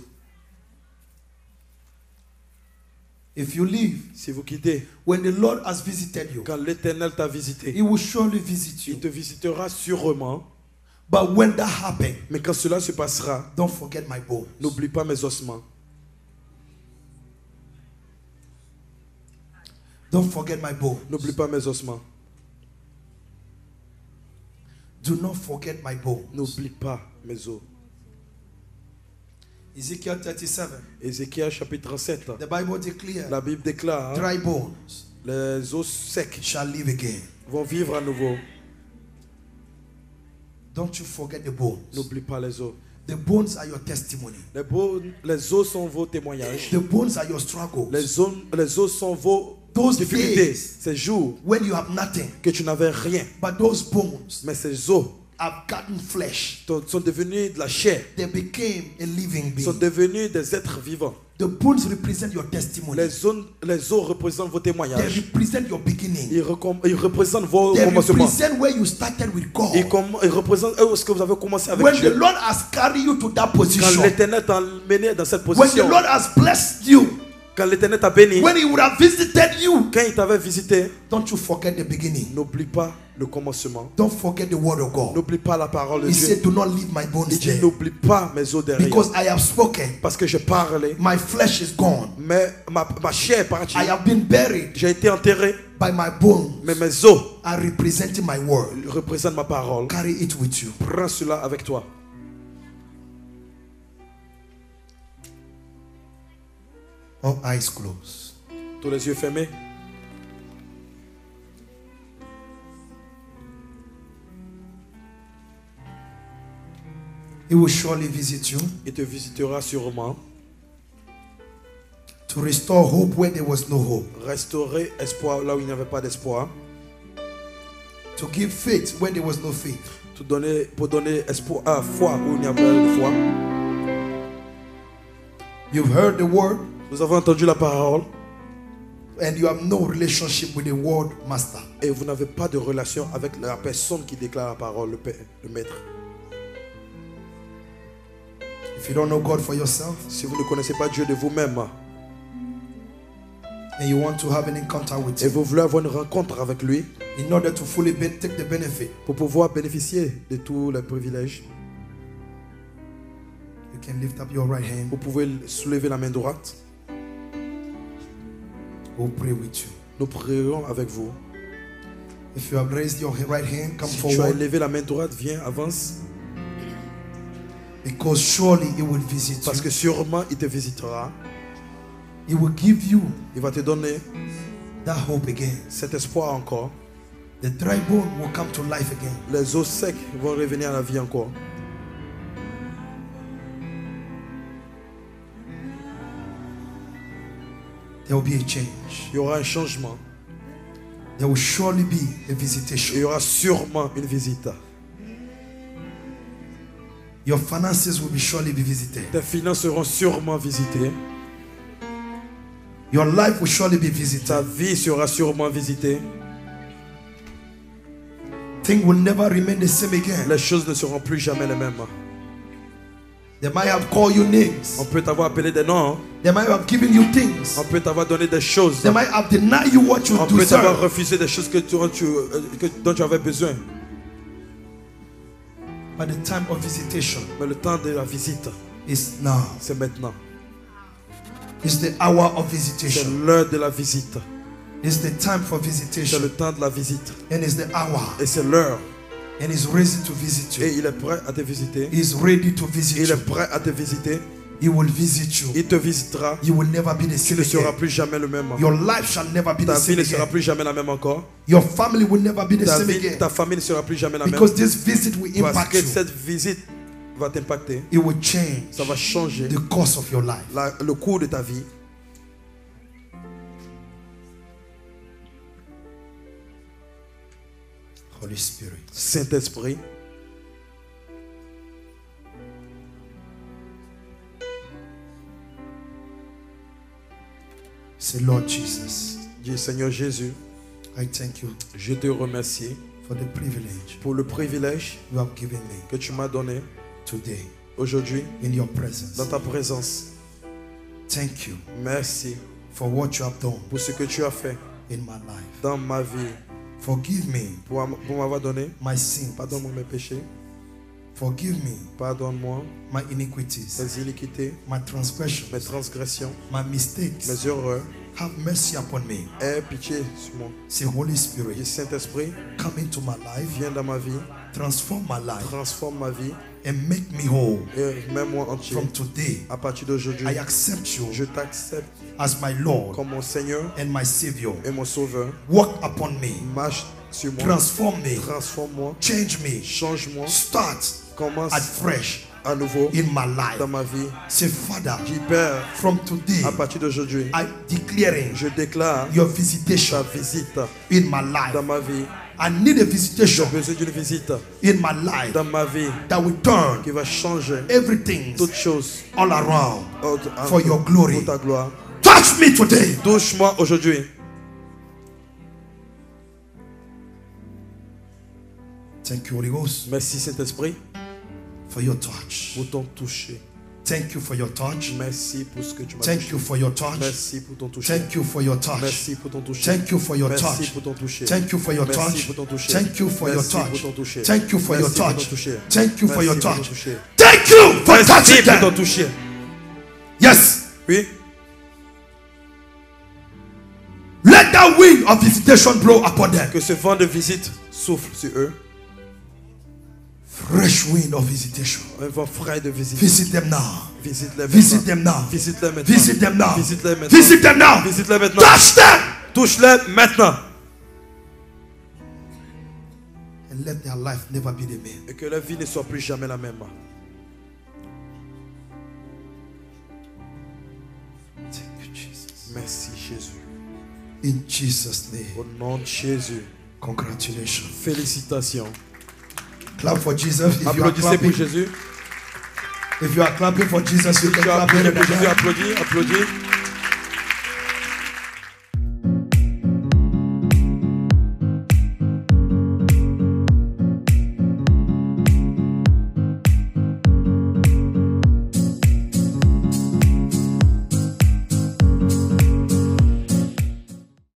If you leave, Si vous quittez, when the Lord has visited you, quand l'Éternel t'a visité, he will surely visit il you. te visitera sûrement. But when that happens, Mais quand cela se passera, don't forget my bones. n'oublie pas mes ossements. Don't forget my bones. N'oublie pas mes ossements. Do not forget my bones. N'oublie pas mes os. Ezekiel 37. Ézéchiel chapitre 37. The Bible declares, La Bible déclare, dry bones les os secs shall live again. vont vivre à nouveau. Don't you forget the bones. N'oublie pas les os. The bones are your testimony. Les os sont vos témoignages. The bones are your struggles. Les os sont vos Those difficultés. days Ces jours when you have nothing, que tu n'avais rien. but those bones Mais ces os have gotten flesh. sont devenus de la chair. They became a living Sont being. devenus des êtres vivants. The bones represent your testimony. Les os représentent vos They témoignages. represent your beginning. Ils représentent vos They commencements. represent where you started with God. Ils représentent ce que vous avez commencé avec When the Dieu. Lord has carried you to that Quand position, l'Éternel t'a mené dans cette when the position, Lord has blessed you, quand l'Éternel t'a béni, when He would have visited you, quand il t'avait visité, don't you forget the beginning. n'oublie pas le commencement. Don't forget the word of God. N'oublie pas la parole de He Dieu. said, do not leave my bones Il dit there. n'oublie pas mes os derrière. Because I have spoken. Parce que j'ai parlé, My flesh is gone. mais ma chair est partie. I have been buried J'ai été enterré, by my bones. mais mes os Are representing my word. représentent ma parole. Carry it with you. Prends cela avec toi. All eyes closed. Tous les yeux fermés. He will surely visit you Il te visitera sûrement. to restore hope where there was no hope, Restaurer espoir là où il n'y avait pas d'espoir. to give faith where there was no faith, Pour donner espoir, foi où il n'y avait pas de foi. you've heard the word Nous avons entendu la parole and you have no relationship with the word master. et vous n'avez pas de relation avec la personne qui déclare la parole, le maître. If you don't know God for yourself Si vous ne connaissez pas Dieu de vous-même and you want to have an encounter with et Him vous voulez avoir une rencontre avec lui in order to fully take the benefit, pour pouvoir bénéficier de tous les privilèges, you can lift up your right hand. vous pouvez soulever la main droite. We'll pray with you. Nous prierons avec vous. If you have raised your right hand, come Si tu as forward, élevé la main droite, viens, avance. because surely He will visit Parce you. que sûrement il te visitera. He will give you Il va te donner that hope again. cet espoir encore. The dry bone will come to life again. Les os secs vont revenir à la vie encore. There will be a change. Il y aura un changement. There will surely be a Il visitation. y aura sûrement une visite. Your finances will be surely be visited. Tes finances seront sûrement visitées. Your life will surely be Ta visited. vie sera sûrement visitée. Things will never remain the same again. Les choses ne seront plus jamais les mêmes. They might have called you names. On peut t'avoir appelé des noms. They might have given you things. On peut t'avoir donné des choses. They might have denied you what you On peut t'avoir deserve. refusé des choses dont tu avais besoin. But the time of visitation Mais le temps de la visite, is now. c'est maintenant. It's the hour of C'est visitation. l'heure de la visite. It's the time for C'est visitation. le temps de la visite. And it's the hour. Et c'est l'heure. And He's ready to visit Et you. il est prêt à te visiter. He's ready to visit Il you. est prêt à te visiter. He will visit you. Il te visitera. You will never be the Tu same ne seras again. plus jamais le même. Your life shall never be Ta the vie same ne sera again. plus jamais la même encore. Your family will never be the Ta, same vie, again. ta famille ne sera plus jamais la même. Because this visit will Parce impact que you. cette visite va t'impacter. It will change Ça va changer the course of your life. le cours de ta vie. Holy Spirit. Saint-Esprit, Say, Lord Jesus, dis Seigneur Jésus, I thank you je te remercie for the privilege pour le privilège you have given me que tu m'as donné today aujourd'hui in your presence. dans ta présence. Thank you Merci for what you have done pour ce que tu as fait in my life. dans ma vie, Forgive me pour m'avoir donné. my sins. Pardonne-moi mes péchés, Forgive me pardonne-moi my iniquities, mes iniquités, my transgressions, mes transgressions, my mistakes. mes erreurs. Have mercy upon me. Aie pitié sur moi. Say, Holy Spirit, Dis Saint-Esprit, come into my life, viens dans ma vie, transform my life, transforme ma vie and make me whole. et mets-moi entier. From today, À partir d'aujourd'hui, I accept you je t'accepte as my Lord comme mon Seigneur and my Savior. et mon Sauveur. Walk upon me, Marche sur moi, transform me, transforme-moi, change me, change-moi, start commence afresh à nouveau in my life. dans ma vie. Say, Father, Dis Père, from today, à partir d'aujourd'hui, I declaring je déclare your ta visitation visite in my life. dans ma vie. I need a visitation J'ai besoin d'une visite in my life dans ma vie that will turn qui va changer everything toutes choses all around for your pour glory. ta gloire. Touch me today. Touche-moi aujourd'hui. Thank you, Holy Ghost, Merci Saint-Esprit for your touch. pour ton toucher. Thank you for your touch. Merci pour ce que tu m'as Thank touché. you for your touch. Merci pour ton toucher. Thank you for your touch. Merci pour ton toucher. Thank you for your Merci touch. pour ton toucher. Thank you for your Merci touch. pour ton toucher. Thank you for your Merci touch. pour ton toucher. Thank you for your Merci pour ton touch. toucher. Thank you for your Merci pour ton touch. toucher. Thank you for Merci touching pour ton them. toucher. Yes. Oui. Let that wind of visitation blow upon them. Que ce vent de visite souffle sur eux. Fresh wind of visitation. Un vent frais de visite. Visit them now. Visite-les Visit them maintenant. now. Visite-les maintenant. Visit them now. Visite-les maintenant. Visit them now. Visite-les maintenant. Touch them. Touche-les maintenant. And let their life never be the same. Et que la vie ne soit plus jamais la même. Thank you, Jesus. Merci Jésus. In Jesus' name. Au nom de Jésus. Congratulations. Félicitations. Clap for Jesus. If you are Applaudissez pour clapping, Jésus. if you are clapping for Jesus, you Si can tu as clap applaudi better pour than Jésus, that. applaudis, applaudis.